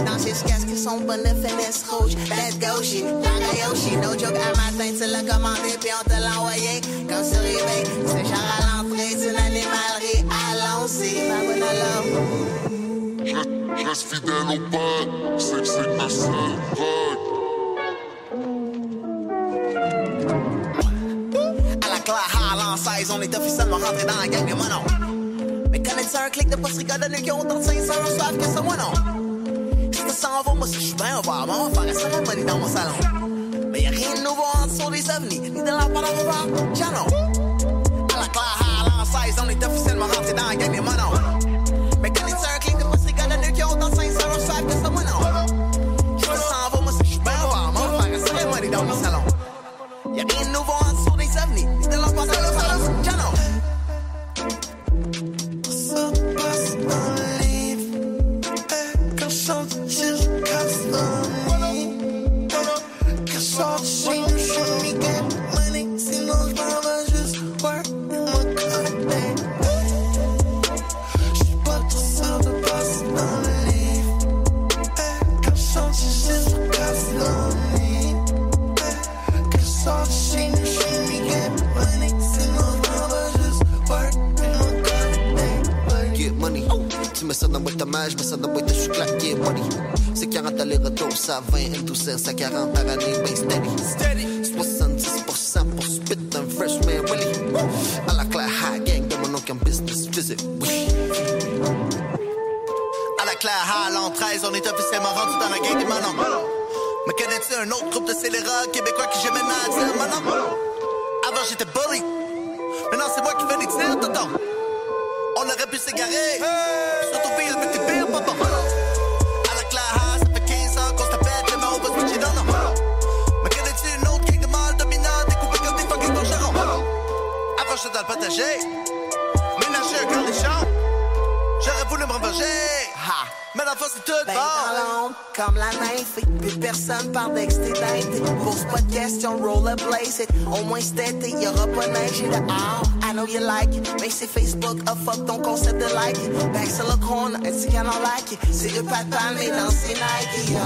danser jusqu'à ce que son bonnet finisse rouge. Let's go shit, Tanga Yoshi. No joke, un matin tu l'as commandé puis on te l'a envoyé. Comme sur eBay, c'est genre à l'entrée d'une animalerie. Allons-y, ma bonne alors. Je reste fidèle au pote, c'est ta seule drogue. À la claire, Harlan 16, on est officiellement rentré dans la gang de monon. Mais connais-tu un clic de post-rica de nœuds qui ont tant de 500 soif que ça, moi non? Si ça s'en va, moi si je suis bien, on va faire rester mon money dans mon salon. Mais y'a rien de nouveau en dessous des ovnis, ni de la part à revoir, Jano. À la claire, Harlan 16, on est officiellement rentré dans la gang de monon. Mais connais-tu un clic de post-rica de nœuds qui ont tant de 500 soif que ça, moi non? Si ça s'en va, moi si je suis bien, on va faire rester mon money dans mon salon. Y'a rien de nouveau en dessous des ovnis, ni de la part à revoir, Jano. Ça passe dans le livre. Quand je sors du chill, je casse la nuit. Quand je sors du chez nous, je suis get money. Sinon, je m'en vais juste work in my côté. J'suis pas tout seul de passer dans le livre. Quand je sors du chill, je casse la nuit. Quand je sors du chez nous, je suis get money. Sinon, je m'en vais juste work in my côté. Get money. Tu mets ça dans boîte à main, je mets ça dans boîte à chocolat, get money. C'est 40 aller-retour, ça 20, une douceur, ça 40 par année, ben steady. 70% pour spit un verse, man, Willy. À la claire, high gang de mon oncle en business visit, oui. À la claire, high l'an 13, on est officiellement rendu dans la gang des manants. Mais connais-tu un autre groupe de scélérats québécois que j'ai maintenant à dire, manant? Avant j'étais bully, maintenant c'est moi qui fais des tirs, tonton. On aurait pu s'égarer, surtout ville, mais t'es pire, papa. À la claire, ça fait 15 ans qu'on se tapette, les mains au boss, mais non, non. Mais connais-tu une autre gang de mâles dominants, découpés comme des fucking forgerons? Avant j'étais dans le potager, ménager un cornichon. J'aurais voulu me revenger, ha! Mais la fois c'est tout bon. Dans l'ombre, comme la nymphe, plus personne parle d'extédité. Pose pas de questions, rollerblade, au moins cet été, y'aura pas neige et dehors. I know you like it, mais c'est Facebook, a fuck ton concept de like it. Back sur le corner, est-ce qu'il y en a like it? C'est deux pattes palmées dans ses Nike, yeah.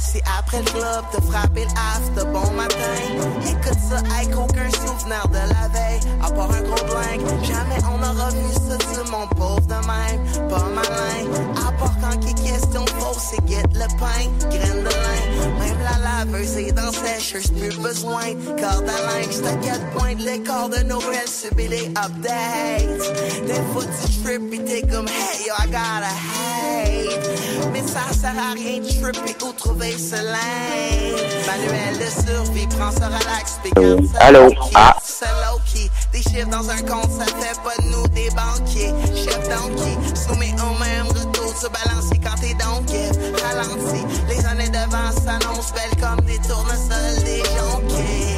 C'est après le club, de frapper le after, bon matin. Écoute ça avec aucun souvenir de la veille, à part un gros blank. Jamais on aura vu ça du monde. sont pauvres de même, pas malin. À part quand il est question fausse, c'est get le pain, graine de lin. Même la laveuse est dans sécheuse, plus besoin de corde à linge. T'as 4 points de l'écart de Noël, subis les updates. Des fois tu trip pis t'es comme hey yo, I gotta hate. Mais ça sert à rien de tripper ou trouver ce lane. Manuel de survie, prends ce relax, pis garde ça Allô? low-key, Ah. ça low-key. Des chiffres dans un compte, ça fait pas de nous des banquiers. Chef donkey, soumis au même retour, se balancer quand t'es donkey. Ralenti, les années devant s'annoncent belles comme des tournesols, des jonquets.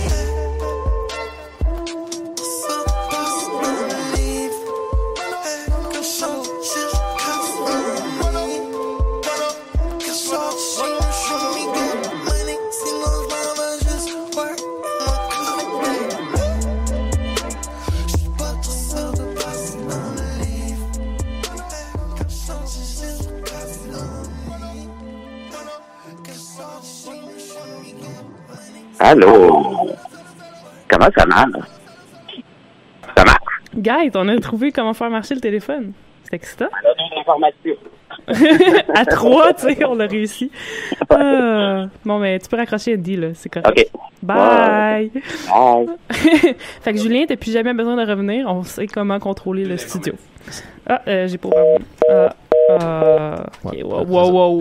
Allô? Comment ça marche? Ça marche. Guys, on a trouvé comment faire marcher le téléphone. C'est excitant. L'information. À 3, tu sais, on l'a réussi. Bon, mais tu peux raccrocher Eddie, là. C'est correct. OK. Bye! Bye. Fait que Julien, t'as plus jamais besoin de revenir. On sait comment contrôler le studio. Ah, j'ai pas ouvert. Ok, wow.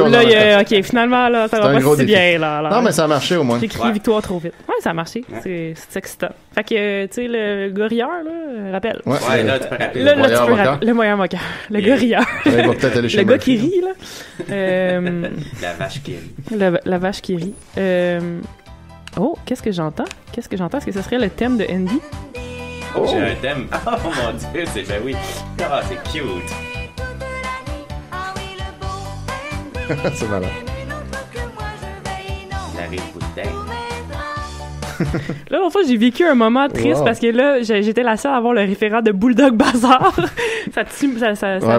Là, ok, finalement, là, ça va pas si bien, là. Non, mais ça a marché au moins. J'ai crié victoire trop vite. Ouais, ça a marché. C'est excitant. Fait que, tu sais, le gorilleur, là, rappelle. Ouais, là, tu peux rappeler. Là, tu peux rappeler. Le moyen moqueur. Le gorilleur. Il va peut-être aller chez le gars Murphy. qui rit, là. La vache qui rit. La vache qui rit. Oh, qu'est-ce que j'entends? Est-ce que ce serait le thème de Andy? Oh, j'ai un thème. Oh mon Dieu, ben oui. Ah, c'est cute. C'est malin. La rive bouteille. Là, l'autre fois, j'ai vécu un moment triste parce que là, j'étais la seule à avoir le référent de Bulldog Bazaar. ça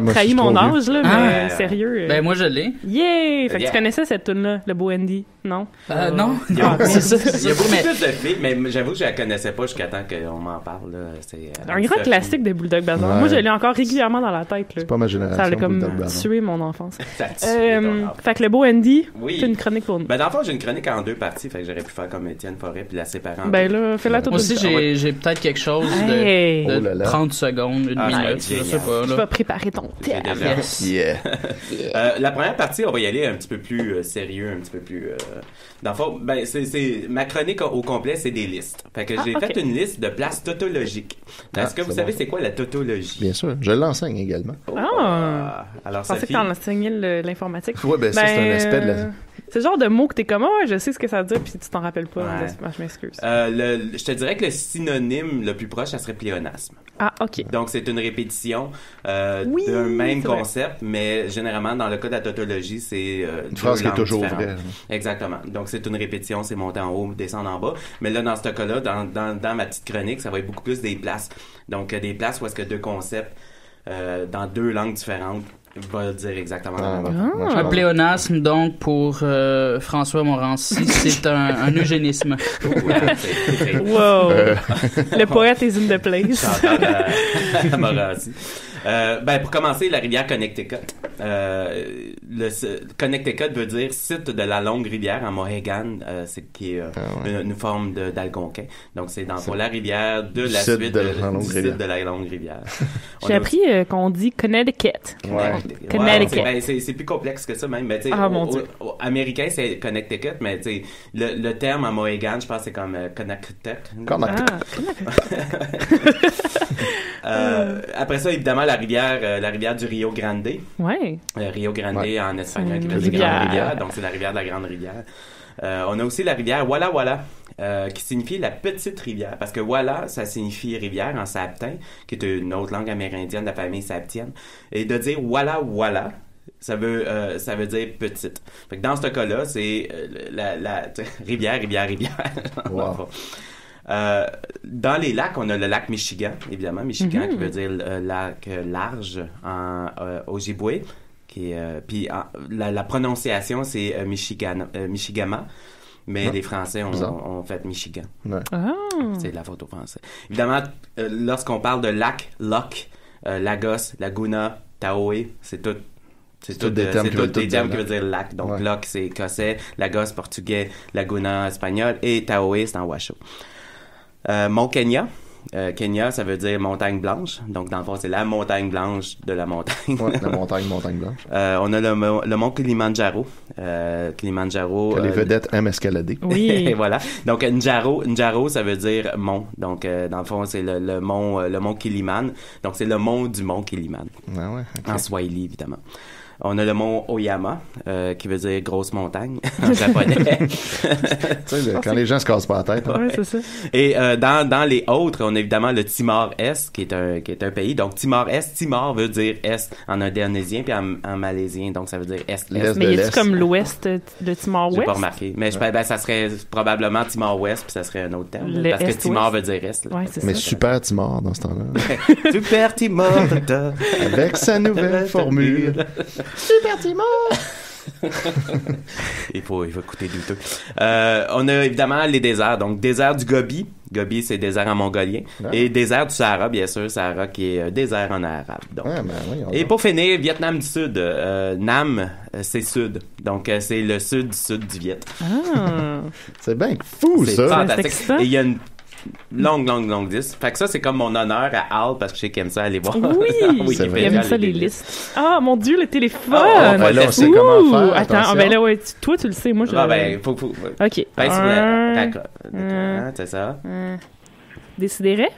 trahit mon âge, là, mais sérieux. Ben, moi, je l'ai. Yeah! Fait que tu connaissais cette tune-là, le beau Andy, non? Non. Il y a beaucoup mais... plus de filles, mais j'avoue que je la connaissais pas jusqu'à temps qu'on m'en parle. Là. C'est un grand classique de Bulldog Bazaar. Ouais. Moi, je l'ai encore régulièrement dans la tête. Là. C'est pas ma génération. Ça a comme Bulldog Bazaar. tué mon enfance. Ça a tué ton enfance. Fait que le beau Andy, oui. c'est une chronique pour nous. Ben, dans le fond, j'ai une chronique en 2 parties, fait que j'aurais pu faire comme Étienne Forêt puis la séparer en Ben là, fais-la toute Moi aussi, j'ai peut-être quelque chose de 30 secondes, une minute, je sais pas. Tu vas préparer ton thème. Yeah. La première partie, on va y aller un petit peu plus sérieux, un petit peu plus... Dans le fond, ben, c'est ma chronique au complet, c'est des listes. Fait que j'ai fait une liste de places tautologiques. Est-ce que vous savez c'est quoi la tautologie? Bien sûr, je l'enseigne également. Alors, je pensais que t'en enseignais l'informatique. Ouais, ben ça, c'est un aspect de la... C'est le genre de mot que t'es comme, ouais, je sais ce que ça veut dire, puis tu t'en rappelles pas. Ouais. Je m'excuse. Je te dirais que le synonyme le plus proche, ça serait pléonasme. Ah, OK. Donc, c'est une répétition d'un même concept, mais généralement, dans le cas de la tautologie, c'est une phrase qui est toujours vraie. Exactement. Donc, c'est une répétition, c'est monter en haut, descendre en bas. Mais là, dans ce cas-là, dans ma petite chronique, ça va être beaucoup plus des places. Donc, des places où est-ce que 2 concepts dans 2 langues différentes va dire exactement la même chose. Un pléonasme, donc, pour François Morancy, c'est un eugénisme. Wow! Le poète is in the place. Morancy. Ben, pour commencer, la rivière Connecticut. Connecticut veut dire site de la longue rivière en Mohegan, c'est qui est une forme d'algonquin. Donc, c'est dans la rivière de la suite de la longue rivière. J'ai appris qu'on dit Connecticut. Ouais. Connecticut. C'est plus complexe que ça même. Mais, mon Dieu. Américain, c'est Connecticut, mais le terme en Mohegan, je pense que c'est comme Connecticut. Après ça, évidemment, la rivière du Rio Grande. Ouais. Rio Grande en espagnol qui veut dire grande rivière, donc c'est la rivière de la grande rivière. On a aussi la rivière Walla Walla, qui signifie la petite rivière, parce que Walla, ça signifie rivière en saptin, qui est une autre langue amérindienne de la famille saptienne, et de dire Walla Walla, ça veut dire petite. Fait que dans ce cas-là, c'est la rivière. Wow. Dans les lacs, on a le lac Michigan, évidemment, Michigan qui veut dire lac large en Ojibwe, puis la prononciation c'est Michigama, mais les Français ont fait Michigan. Ouais. C'est de la faute aux Français. Évidemment, lorsqu'on parle de lac, loch, Lagos, Laguna, Taoe, c'est tout. C'est tous tout des termes qui veulent des tout termes dire, qui veulent dire lac. Donc, Ouais. lac, c'est écossais, Lagos, portugais, Laguna, espagnol, et Taoe, c'est en Washoe. Mont Kenya. Kenya, ça veut dire montagne blanche. Donc, dans le fond, c'est la montagne blanche de la montagne. Ouais, la montagne blanche. On a le mont Kilimanjaro. Kilimanjaro. Que les vedettes aiment escalader. Et voilà. Donc, Njaro, ça veut dire mont. Donc, dans le fond, c'est le mont Kiliman. Donc, c'est le mont du mont Kiliman. Ah ouais, ok. En Swahili, évidemment. On a le mont Oyama, qui veut dire grosse montagne, en japonais. Tu sais, quand les gens se cassent pas la tête. Ouais, c'est ça. Et dans les autres, on a évidemment le Timor-Est, qui est un pays. Donc, Timor-Est, Timor veut dire Est en indonésien, puis en malaisien, donc ça veut dire Est. Mais y a-tu comme l'Ouest, le Timor-Ouest? J'ai pas remarqué. Mais ça serait probablement Timor-Ouest, puis ça serait un autre terme. Le Parce que Est-Ouest. Timor veut dire Est. Ouais, c'est Mais ça. super Timor dans ce temps-là. Super Timor. Avec sa nouvelle formule. Super Timor! il faut écouter douteux. On a évidemment les déserts. Donc, désert du Gobi. Gobi, c'est désert en mongolien. Ah. Et désert du Sahara, bien sûr. Sahara qui est désert en arabe. Donc. Ouais, ben oui, Et pour finir, Vietnam du Sud. Nam, c'est sud. Donc, c'est le sud du Viet. Ah. C'est bien fou, C'est ça. fantastique. C'est excitant. Et il y a une longue liste. Fait que ça, c'est comme mon honneur à Al, parce que je sais qu'il aime ça aller voir. Oui, Wikipédia, il aime ça les listes. Ah, mon Dieu, le téléphone! Ah, ben là, on sait comment Ouh, faire, attends, attention. ben là, ouais, toi, tu le sais, moi, je... Ah, ben, faut. OK. Ben, c'est d'accord. C'est ça. Décidérez?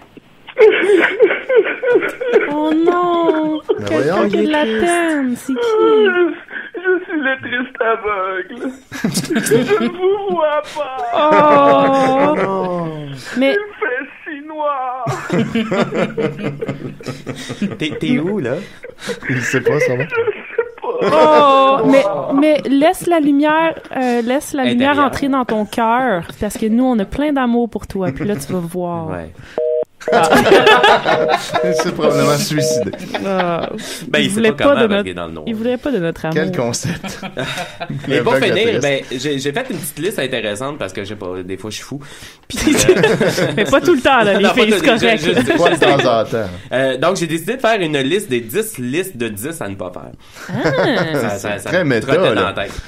Oh non! Mais Quelqu'un voyons, qui il est la triste. peine, c'est qui? Je suis le triste aveugle. Je ne vous vois pas. Oh! Mais... Il fait si noir. T'es où, là? Il sait pas, ça va. Oh! Mais laisse la lumière Intérieure. entrer dans ton cœur, parce que nous, on a plein d'amour pour toi, puis là, tu vas voir. Ouais. C'est probablement suicidé. Ah. Ben, il sait voulait pas comment, de parce qu'il est dans le noir. Il voulait pas de notre amour. Quel concept. Mais pour Aveugle finir, triste. ben, j'ai fait une petite liste intéressante parce que je sais pas, des fois je suis fou. Puis, Mais pas tout le temps, là, les non, pas filles, tout- c'est correct. je- Pas de temps en temps. donc j'ai décidé de faire une liste des 10 listes de 10 à ne pas faire. Ça très me méta, trottait là. dans la tête.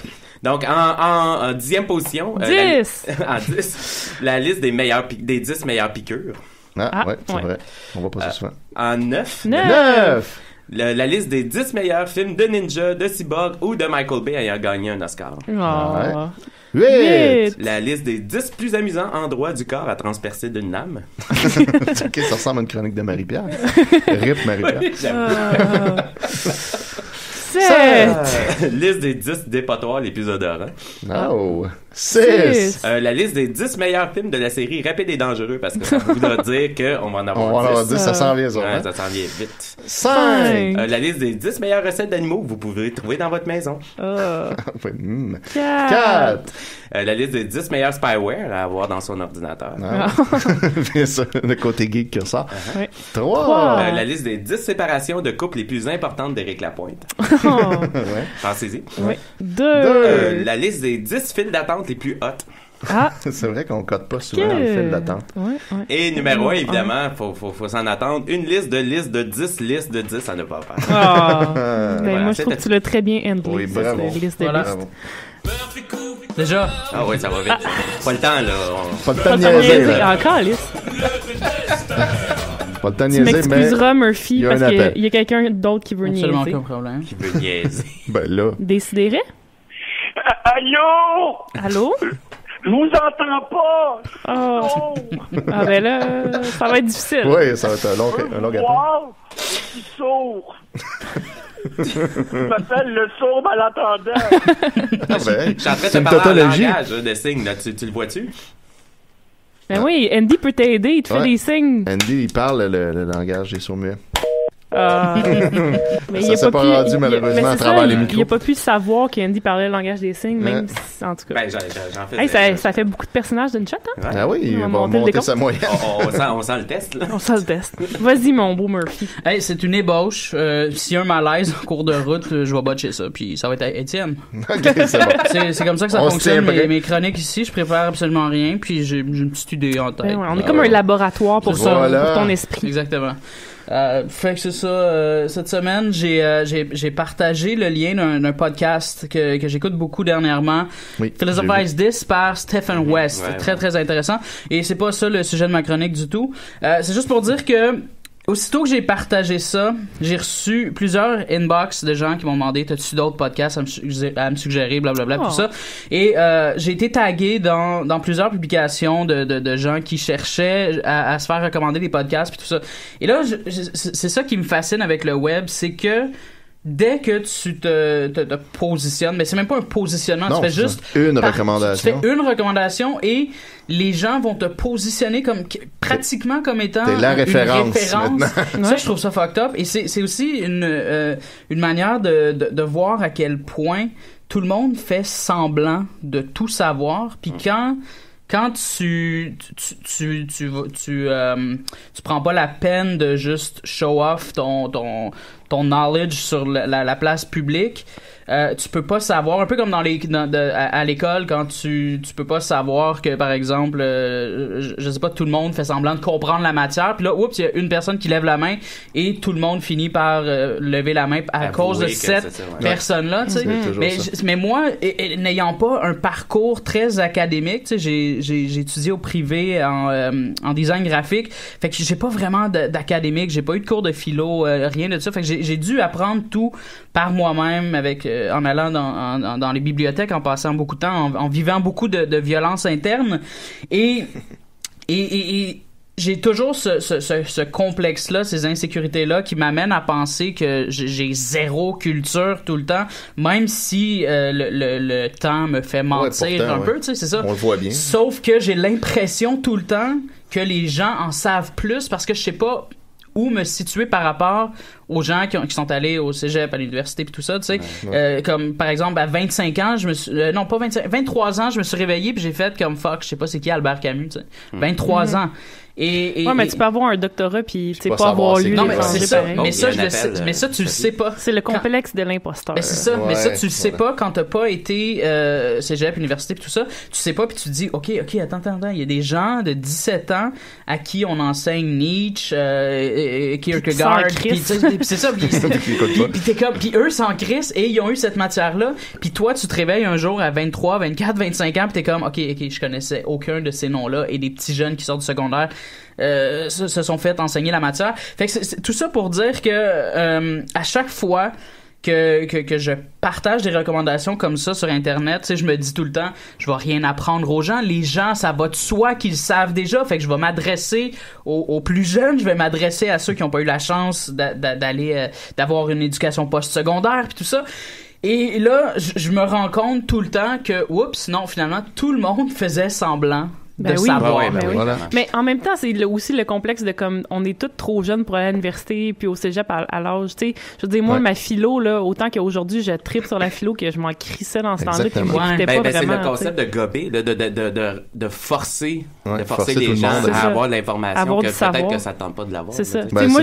Donc, en 10e position... 10! En 10, la liste des 10 meilleures piqûres. Ah, ouais, c'est vrai. On voit pas ça souvent. En 9, 9! la liste des 10 meilleurs films de ninja, de cyborg ou de Michael Bay ayant gagné un Oscar. Oh. 8! La liste des 10 plus amusants endroits du corps à transpercer d'une lame. Ok, ça ressemble à une chronique de Marie-Pierre. RIP Marie-Pierre. 7! Liste des 10 dépotoirs les plus odorants. Oh! 6! La liste des 10 meilleurs films de la série Rapide et Dangereux, parce que ça voudra dire qu'on va en On va avoir en avoir 10. 10, ça s'en vient, ça. Ouais, hein? ça s'en vient vite. 5! La liste des 10 meilleures recettes d'animaux que vous pouvez trouver dans votre maison. 4! La liste des 10 meilleurs spyware à avoir dans son ordinateur. Bien sûr, le côté geek que ça. Ouais. 3! La liste des 10 séparations de couple les plus importantes d'Éric Lapointe. Ouais. Pensez-y. Oui. 2! La liste des 10 files d'attente les plus hautes. Ah! C'est vrai qu'on code pas souvent dans le fil d'attente. Ouais. Et numéro 1, évidemment, faut s'en attendre. Une liste de 10 listes de 10 à ne pas faire. Ah! Ben, Voilà, moi, je trouve que tu l'as très bien handlé. Oui, ça, bravo. c'est la liste de Voilà. listes. Déjà. Ah oui, ça va vite. Pas le temps, là. Pas le temps Pas de de niaiser, niaiser. là. Encore, Alice. Pas le temps de Tu niaiser, mais m'excuseras, il Murphy, y a parce un qu'il appel. y a quelqu'un d'autre qui veut Absolument niaiser. aucun problème. Qui veut niaiser. Ben là. Décidérez? Allô? Allô? Je vous entends pas. Oh. Ah ben là, ça va être difficile. Oui, ça va être un long appel. Wow! Je suis sourd. Je m'appelle le sourd malentendant. Ah ben, Je suis en train de c'est te une parler en tautologie. langage de signes, là. Tu le vois-tu? Ben oui, Andy peut t'aider, il te fait Ouais. des signes. Andy, il parle le langage des sourds-muets. Ah. Mais Ça s'est pas rendu, mais malheureusement, à c'est travers ça, les il micros. a pas pu savoir qu'Andy parlait le langage des signes, même Ouais. si, en tout cas. Ben, j'en fais. Hey, ça fait beaucoup de personnages d'une shot, hein? Ouais. Ah oui, il On va va monter le monter décompte. sa moyenne. On sent le test, là. On s'en le teste. Vas-y, mon beau Murphy. Hey, c'est une ébauche. S'il y a un malaise en cours de route, je vais botcher ça. Puis ça va être Étienne. Ok, c'est bon. C'est comme ça que ça On se fonctionne. tient prêt. Mes chroniques ici, je prépare absolument rien. Puis j'ai une petite idée en tête. Ben ouais, on est comme un laboratoire pour, Voilà. pour ton esprit. Exactement. Fait que c'est ça. Cette semaine, j'ai partagé le lien d'un podcast que j'écoute beaucoup dernièrement. Oui, Philosophize This par Stephen West. Ouais, très très intéressant. Et c'est pas ça le sujet de ma chronique du tout. C'est juste pour dire que aussitôt que j'ai partagé ça, j'ai reçu plusieurs inbox de gens qui m'ont demandé t'as-tu d'autres podcasts à me suggérer, blablabla, tout ça. Et j'ai été tagué dans plusieurs publications de gens qui cherchaient à se faire recommander des podcasts puis tout ça. Et là, c'est ça qui me fascine avec le web, c'est que dès que tu te positionnes, mais c'est même pas un positionnement, Non, tu fais juste une recommandation. Tu fais une recommandation et les gens vont te positionner comme pratiquement comme étant t'es la référence une référence. maintenant. Ça, je trouve ça fucked up. Et c'est aussi une manière de voir à quel point tout le monde fait semblant de tout savoir. Puis quand tu prends pas la peine de juste show off ton knowledge sur la place publique, tu peux pas savoir, un peu comme à l'école, quand tu peux pas savoir que, par exemple, je sais pas, tout le monde fait semblant de comprendre la matière, puis là, oups, il y a une personne qui lève la main et tout le monde finit par lever la main à cause de cette personne-là, tu sais. Mais moi, n'ayant pas un parcours très académique, tu sais, j'ai étudié au privé en design graphique, fait que j'ai pas vraiment d'académique, j'ai pas eu de cours de philo, rien de ça, fait que j'ai dû apprendre tout par moi-même en allant dans les bibliothèques, en passant beaucoup de temps, en vivant beaucoup de violence interne et j'ai toujours ce complexe-là, ces insécurités-là qui m'amènent à penser que j'ai zéro culture tout le temps, même si le temps me fait mentir un peu, tu sais, c'est ça. On le voit bien. Sauf que j'ai l'impression tout le temps que les gens en savent plus parce que je sais pas où me situer par rapport aux gens qui sont allés au cégep, à l'université puis tout ça, tu sais. Comme par exemple à 25 ans, 23 ans, je me suis réveillé puis j'ai fait comme fuck, je sais pas c'est qui Albert Camus, tu sais. 23 ans. Mais tu peux avoir un doctorat puis tu sais pas avoir lu. Non, mais c'est ça. Mais ça, tu le sais pas. C'est le complexe de l'imposteur. Mais c'est ça. Mais ça, tu le sais pas quand t'as pas été cégep, université pis tout ça. Tu sais pas puis tu te dis, ok, attends. Il y a des gens de 17 ans à qui on enseigne Nietzsche, Kierkegaard. Puis c'est ça. Puis t'es comme, puis eux s'en crissent et ils ont eu cette matière-là. Puis toi, tu te réveilles un jour à 23, 24, 25 ans puis t'es comme, ok, je connaissais aucun de ces noms-là et des petits jeunes qui sortent du secondaire se sont fait enseigner la matière. Fait que c'est tout ça pour dire que à chaque fois que je partage des recommandations comme ça sur Internet, tu sais, je me dis tout le temps, je vais rien apprendre aux gens. Les gens, ça va de soi qu'ils savent déjà. Fait que je vais m'adresser aux plus jeunes, je vais m'adresser à ceux qui n'ont pas eu la chance d'avoir une éducation post-secondaire puis tout ça. Et là, je me rends compte tout le temps que, oups, non, finalement, tout le monde faisait semblant de savoir. Voilà. Mais en même temps, c'est aussi le complexe de comme on est tous trop jeunes pour aller à l'université puis au cégep à l'âge, tu sais. Je veux dire, moi, ma philo, là, autant qu'aujourd'hui, je tripe sur la philo que je m'en crissais dans ce temps-là qui m'écoutait pas vraiment. C'est le concept de gober, de forcer les gens à avoir de l'information que peut-être que ça tente pas de l'avoir. C'est ça. Moi,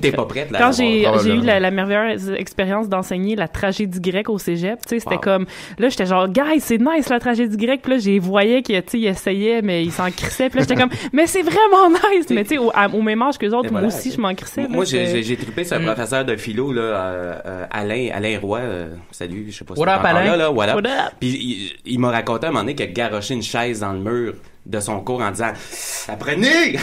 t'es pas prête là. Quand j'ai eu la merveilleuse expérience d'enseigner la tragédie grecque au cégep, tu sais, c'était comme là, j'étais genre, guys, c'est nice la tragédie grecque, puis là, j'ai voyais que tu sais, il essayait, mais il s'en crissait, puis là, j'étais comme, mais c'est vraiment nice, mais tu sais, au même âge que les autres, moi aussi, je m'en crissais. Moi, j'ai trippé sur un professeur de philo, là, Alain Roy, salut, je sais pas si what up, Alain? Là, what up? Puis il m'a raconté à un moment donné qu'il a garoché une chaise dans le mur de son cours en disant apprenez.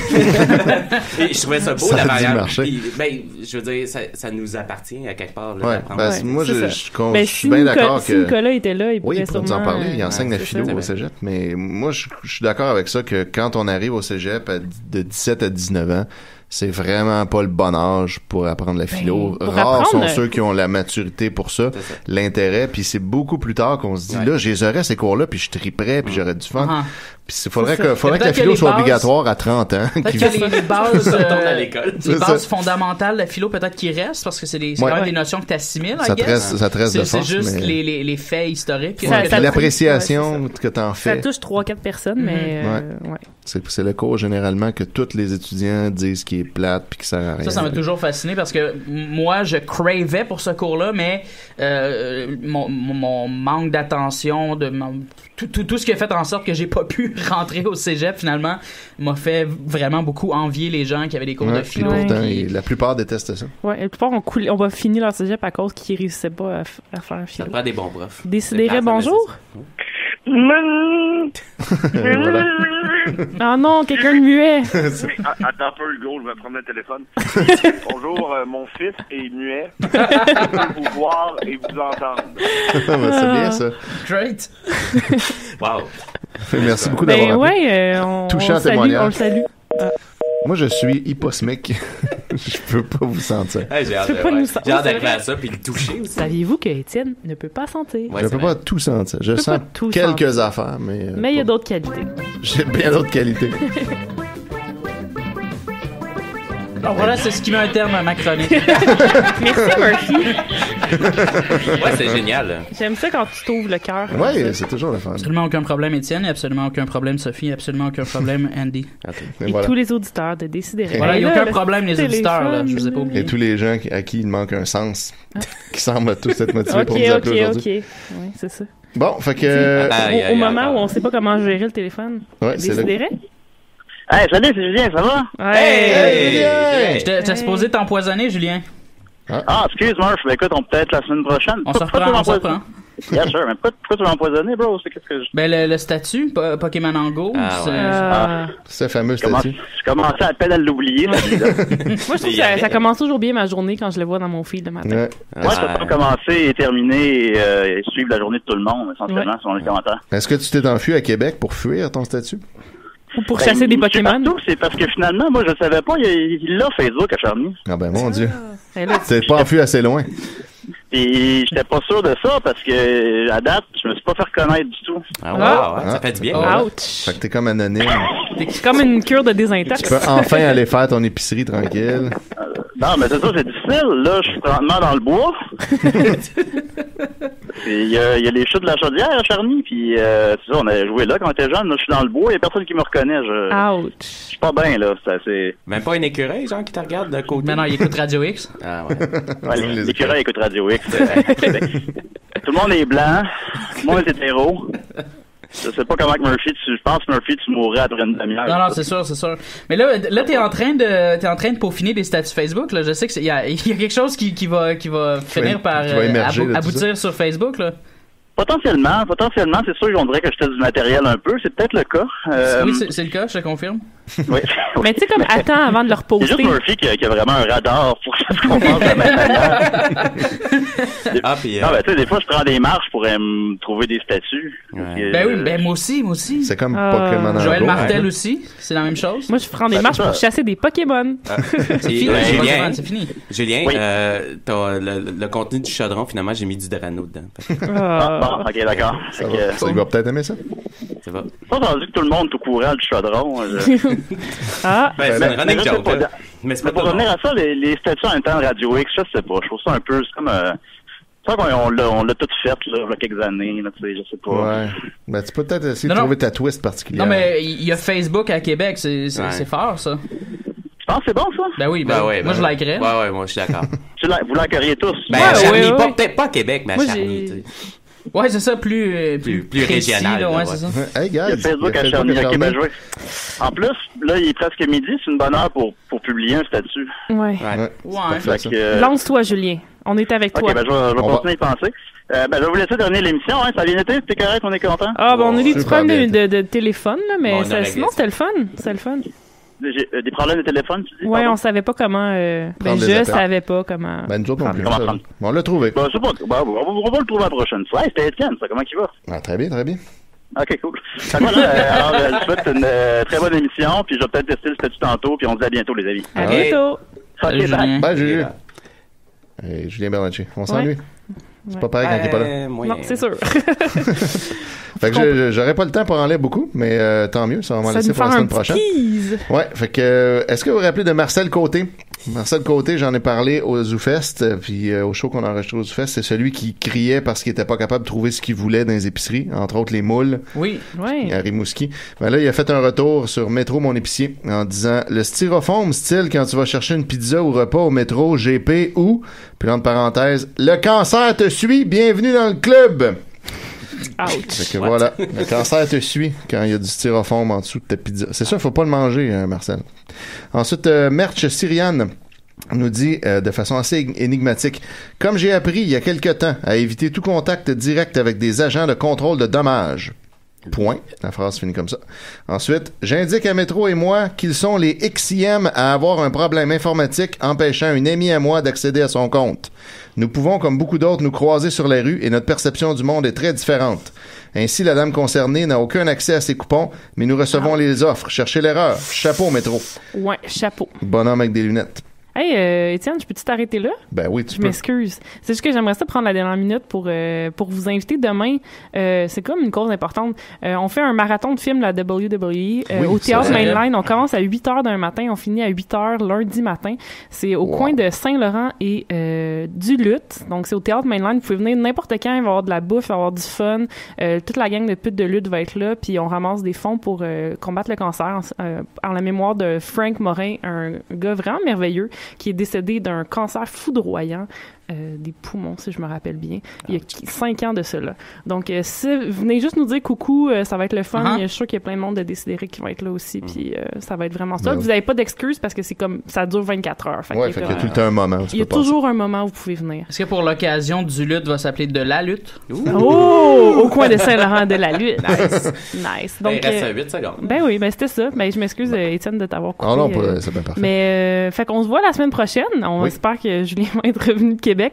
Et je trouvais ça beau la variable. Je veux dire ça nous appartient à quelque part là, moi je suis bien d'accord que si Nicolas était là, il pourrait nous en parler, il enseigne la philo au cégep, mais moi je suis d'accord avec ça que quand on arrive au cégep de 17 à 19 ans, c'est vraiment pas le bon âge pour apprendre la philo. Rares sont ceux qui ont la maturité pour ça, l'intérêt, puis c'est beaucoup plus tard qu'on se dit là, j'aurais ces cours-là, puis je triperais, puis j'aurais du fun. Puis faudrait que la philo soit obligatoire à 30 ans. Peut-être que les bases à l'école. Les bases fondamentales de la philo, peut-être qu'ils restent, parce que c'est quand même des notions que t'assimiles, ça te reste de force. C'est juste les faits historiques. L'appréciation que t'en fais. Ça touche 3-4 personnes, mais c'est le cours généralement que tous les étudiants disent qui est plate puis qui sert à rien. Ça m'a toujours fasciné parce que moi, je cravais pour ce cours-là, mais mon manque d'attention, tout ce qui a fait en sorte que j'ai pas pu rentrer au cégep, finalement, m'a fait vraiment beaucoup envier les gens qui avaient des cours de philo. Pourtant, la plupart détestent ça. Ouais, la plupart on va finir leur cégep à cause qu'ils réussissaient pas à faire philo. Ça prend des bons profs. Décidérez, bonjour. Voilà. Ah non, quelqu'un de muet. Attends un peu, Hugo, je vais prendre le téléphone. Bonjour, mon fils est muet. Je peux vous voir et vous entendre. C'est bien ça. Great. Wow. Merci beaucoup d'avoir appelé. Touchant témoignage. On le salue. Moi, je suis hyposmique. Je peux pas vous sentir. Hey, j'ai hâte d'arriver à ça puis le toucher aussi. Saviez-vous que Étienne ne peut pas sentir? Je peux pas tout sentir. Je sens quelques affaires, mais... Mais il y a d'autres qualités. J'ai bien d'autres qualités. Alors voilà, c'est ce qui met un terme à ma chronique. Merci, Murphy. Ouais, c'est génial. J'aime ça quand tu t'ouvres le cœur. Ouais, c'est toujours le fun. Absolument aucun problème, Étienne, et absolument aucun problème, Sophie, absolument aucun problème, Andy. Et voilà. Tous les auditeurs de Décidérez. Voilà, il n'y a aucun problème, les auditeurs, là, je vous ai pas oublié. Et tous les gens à qui il manque un sens, qui semblent tous être motivés pour nous appeler aujourd'hui. Ok, oui, c'est ça. Bon, fait que... Au moment où on sait pas comment gérer le téléphone, Décidérez. Hey, salut, c'est Julien, ça va? Hey! T'as supposé t'empoisonner, Julien? Ah, excuse-moi, mais écoute, on peut être la semaine prochaine. On se reprend. Bien sûr, mais pourquoi tu m'as empoisonné, bro? Qu'est-ce que je... Ben, le statut, Pokémon en Go, c'est fameux statut. Je commençais à peine à l'oublier, celui-là. Moi, je trouve que ça commence toujours bien ma journée quand je le vois dans mon feed le matin. Moi, ça peut commencer et terminer et suivre la journée de tout le monde, essentiellement, selon les commentaires. Est-ce que tu t'es enfui à Québec pour fuir ton statut? Ou pour chasser des Pokémon? C'est parce que finalement, moi, je savais pas, il a Facebook à Charny. Ah ben, mon Dieu. T'es pas enfui assez loin. Puis j'étais pas sûr de ça parce que à date, je me suis pas fait reconnaître du tout. Ah wow, ça fait du bien. Ouch. Fait que t'es comme anonyme. C'est comme une cure de désintox. Tu peux enfin aller faire ton épicerie tranquille. Non, mais c'est ça, c'est difficile. Là, je suis présentement dans le bois. Il y a les chutes de la Chaudière à Charny, puis c'est ça, on a joué là quand on était jeune. Là, je suis dans le bois, il y a personne qui me reconnaît. Je suis pas bien, là. C'est... Même pas un écureuil, genre, qui te regarde d'un côté. Mais non, il écoute Radio X. Ah ouais. L'écureuil écoute Radio X. Tout le monde est blanc, tout le monde est hétéro. Je sais pas comment que Murphy, je pense que Murphy, tu mourrais après une demi-heure. Non, c'est sûr. Mais là, t'es en train de peaufiner des statuts Facebook, là. Je sais que il y a quelque chose qui va finir par aboutir sur Facebook, là. Potentiellement, c'est sûr qu'on dirait que j'étais du matériel un peu. C'est peut-être le cas. Oui, c'est le cas, je te confirme. Oui. Mais tu sais, comme attends avant de le reposter. C'est juste Murphy qui a vraiment un radar pour que ça se comporte de la même manière. Non, ben tu sais, des fois, je prends des marches pour me trouver des statuts. Ben oui, ben moi aussi. C'est comme Pokémon. Joël Martel aussi, c'est la même chose. Moi, je prends des marches pour chasser des Pokémon. C'est fini. Julien, le contenu du chaudron, finalement, j'ai mis du Drano dedans. Bon, ok, d'accord. Il va peut-être aimer ça. Ça va. Pas entendu que tout le monde est au courant du chaudron. C'est une running joke. Mais pour revenir à ça, les statuts en même temps de Radio X, je sais pas. Je trouve ça un peu... C'est comme... C'est vrai qu'on l'a tout fait, là, il y a quelques années, là, tu sais, je sais pas. Ouais. Ben, tu peux peut-être essayer de trouver ta twist particulière. Non, mais il y a Facebook à Québec, c'est fort, ça. Je pense que c'est bon, ça. Ben oui, moi, je likerais. Ouais, moi, je suis d'accord. Vous likeriez tous. Ben, Charny, peut-être pas à Québec, mais à Charny, tu sais. Ouais, c'est ça, plus régional. Là, ouais, c'est ça. Hey, guys, il y a Facebook à Charny. Ok, ben joué. En plus, là, il est presque midi, c'est une bonne heure pour publier un statut. Ouais. Lance-toi, Julien. On est avec toi. Ok, ben je vais continuer à y penser. Je vais vous laisser terminer l'émission, hein. Ça a bien été, c'était correct, on est content. Ah, ben on a eu des petits problèmes de téléphone, là, mais sinon, c'était le fun. Des problèmes de téléphone, tu dis? Ouais, on savait pas comment. Je savais pas comment. Ben, nous autres non plus. On l'a trouvé. Ben, c'est pas. On va le trouver la prochaine fois. Hey, c'était Étienne, ça, comment il va? Ah, très bien. Ok, cool. Voilà, alors, je souhaite une très bonne émission, puis je vais peut-être tester le statut tantôt, puis on se dit à bientôt, les amis. À bientôt. Ok, bye. Bye, Julien. Julien Bernatchez. On s'ennuie. C'est pas pareil quand il est pas là. Non, c'est sûr. Fait que j'aurais pas le temps pour en lire beaucoup, mais tant mieux, ça va m'en laisser pour la semaine prochaine. Ouais, fait que est-ce que vous vous rappelez de Marcel Côté? Marcel Côté, j'en ai parlé au ZooFest, puis au show qu'on a enregistré au ZooFest, c'est celui qui criait parce qu'il était pas capable de trouver ce qu'il voulait dans les épiceries, entre autres les moules. Oui. À Rimouski. Ben là, il a fait un retour sur Métro Mon Épicier en disant « Le styrofoam, style quand tu vas chercher une pizza ou repas au métro, GP ou, puis entre parenthèses, le cancer te suit, bienvenue dans le club ». Ouch. Fait que voilà, le cancer te suit quand il y a du styrofoam en dessous de ta pizza. C'est ça, il faut pas le manger, Marcel. Ensuite, Merch Syriane nous dit de façon assez énigmatique: comme j'ai appris il y a quelque temps à éviter tout contact direct avec des agents de contrôle de dommages. Point. La phrase finit comme ça. Ensuite, j'indique à Métro et moi qu'ils sont les Xème à avoir un problème informatique empêchant une amie à moi d'accéder à son compte. Nous pouvons, comme beaucoup d'autres, nous croiser sur les rues et notre perception du monde est très différente. Ainsi, la dame concernée n'a aucun accès à ses coupons, mais nous recevons les offres. Cherchez l'erreur. Chapeau, Métro. Ouais, chapeau. Bonhomme avec des lunettes. Hey, Étienne, je peux-tu t'arrêter là? Ben oui, tu peux. Je m'excuse. C'est juste que j'aimerais ça prendre la dernière minute pour vous inviter demain. C'est comme une cause importante. On fait un marathon de films, la WWE, au Théâtre Mainline. On commence à 8h d'un matin, on finit à 8h lundi matin. C'est au coin de Saint-Laurent et du Lutte. Donc, c'est au Théâtre Mainline. Vous pouvez venir n'importe quand, il va y avoir de la bouffe, il va y avoir du fun. Toute la gang de putes de lutte va être là, puis on ramasse des fonds pour combattre le cancer en la mémoire de Frank Morin, un gars vraiment merveilleux qui est décédé d'un cancer foudroyant des poumons, si je me rappelle bien, il y a 5 ans de cela. Donc, si venez juste nous dire coucou, ça va être le fun. Je suis sûr qu'il y a plein de monde de Décidérés qui vont être là aussi, puis ça va être vraiment ça. Vous n'avez pas d'excuses parce que c'est comme ça dure 24 heures. Fait qu'il y a tout le temps un moment. Il y a toujours un moment où vous pouvez venir. Est-ce que pour l'occasion du lutte va s'appeler de la lutte? Oh! Au coin de Saint-Laurent de la lutte. Nice. Donc, il reste 8 secondes. Ben oui, ben c'était ça. Ben, je m'excuse, Étienne, de t'avoir coupé. Oh non, c'est bien parfait. Mais, fait qu'on se voit la semaine prochaine. On espère que Julien va être revenu de Québec.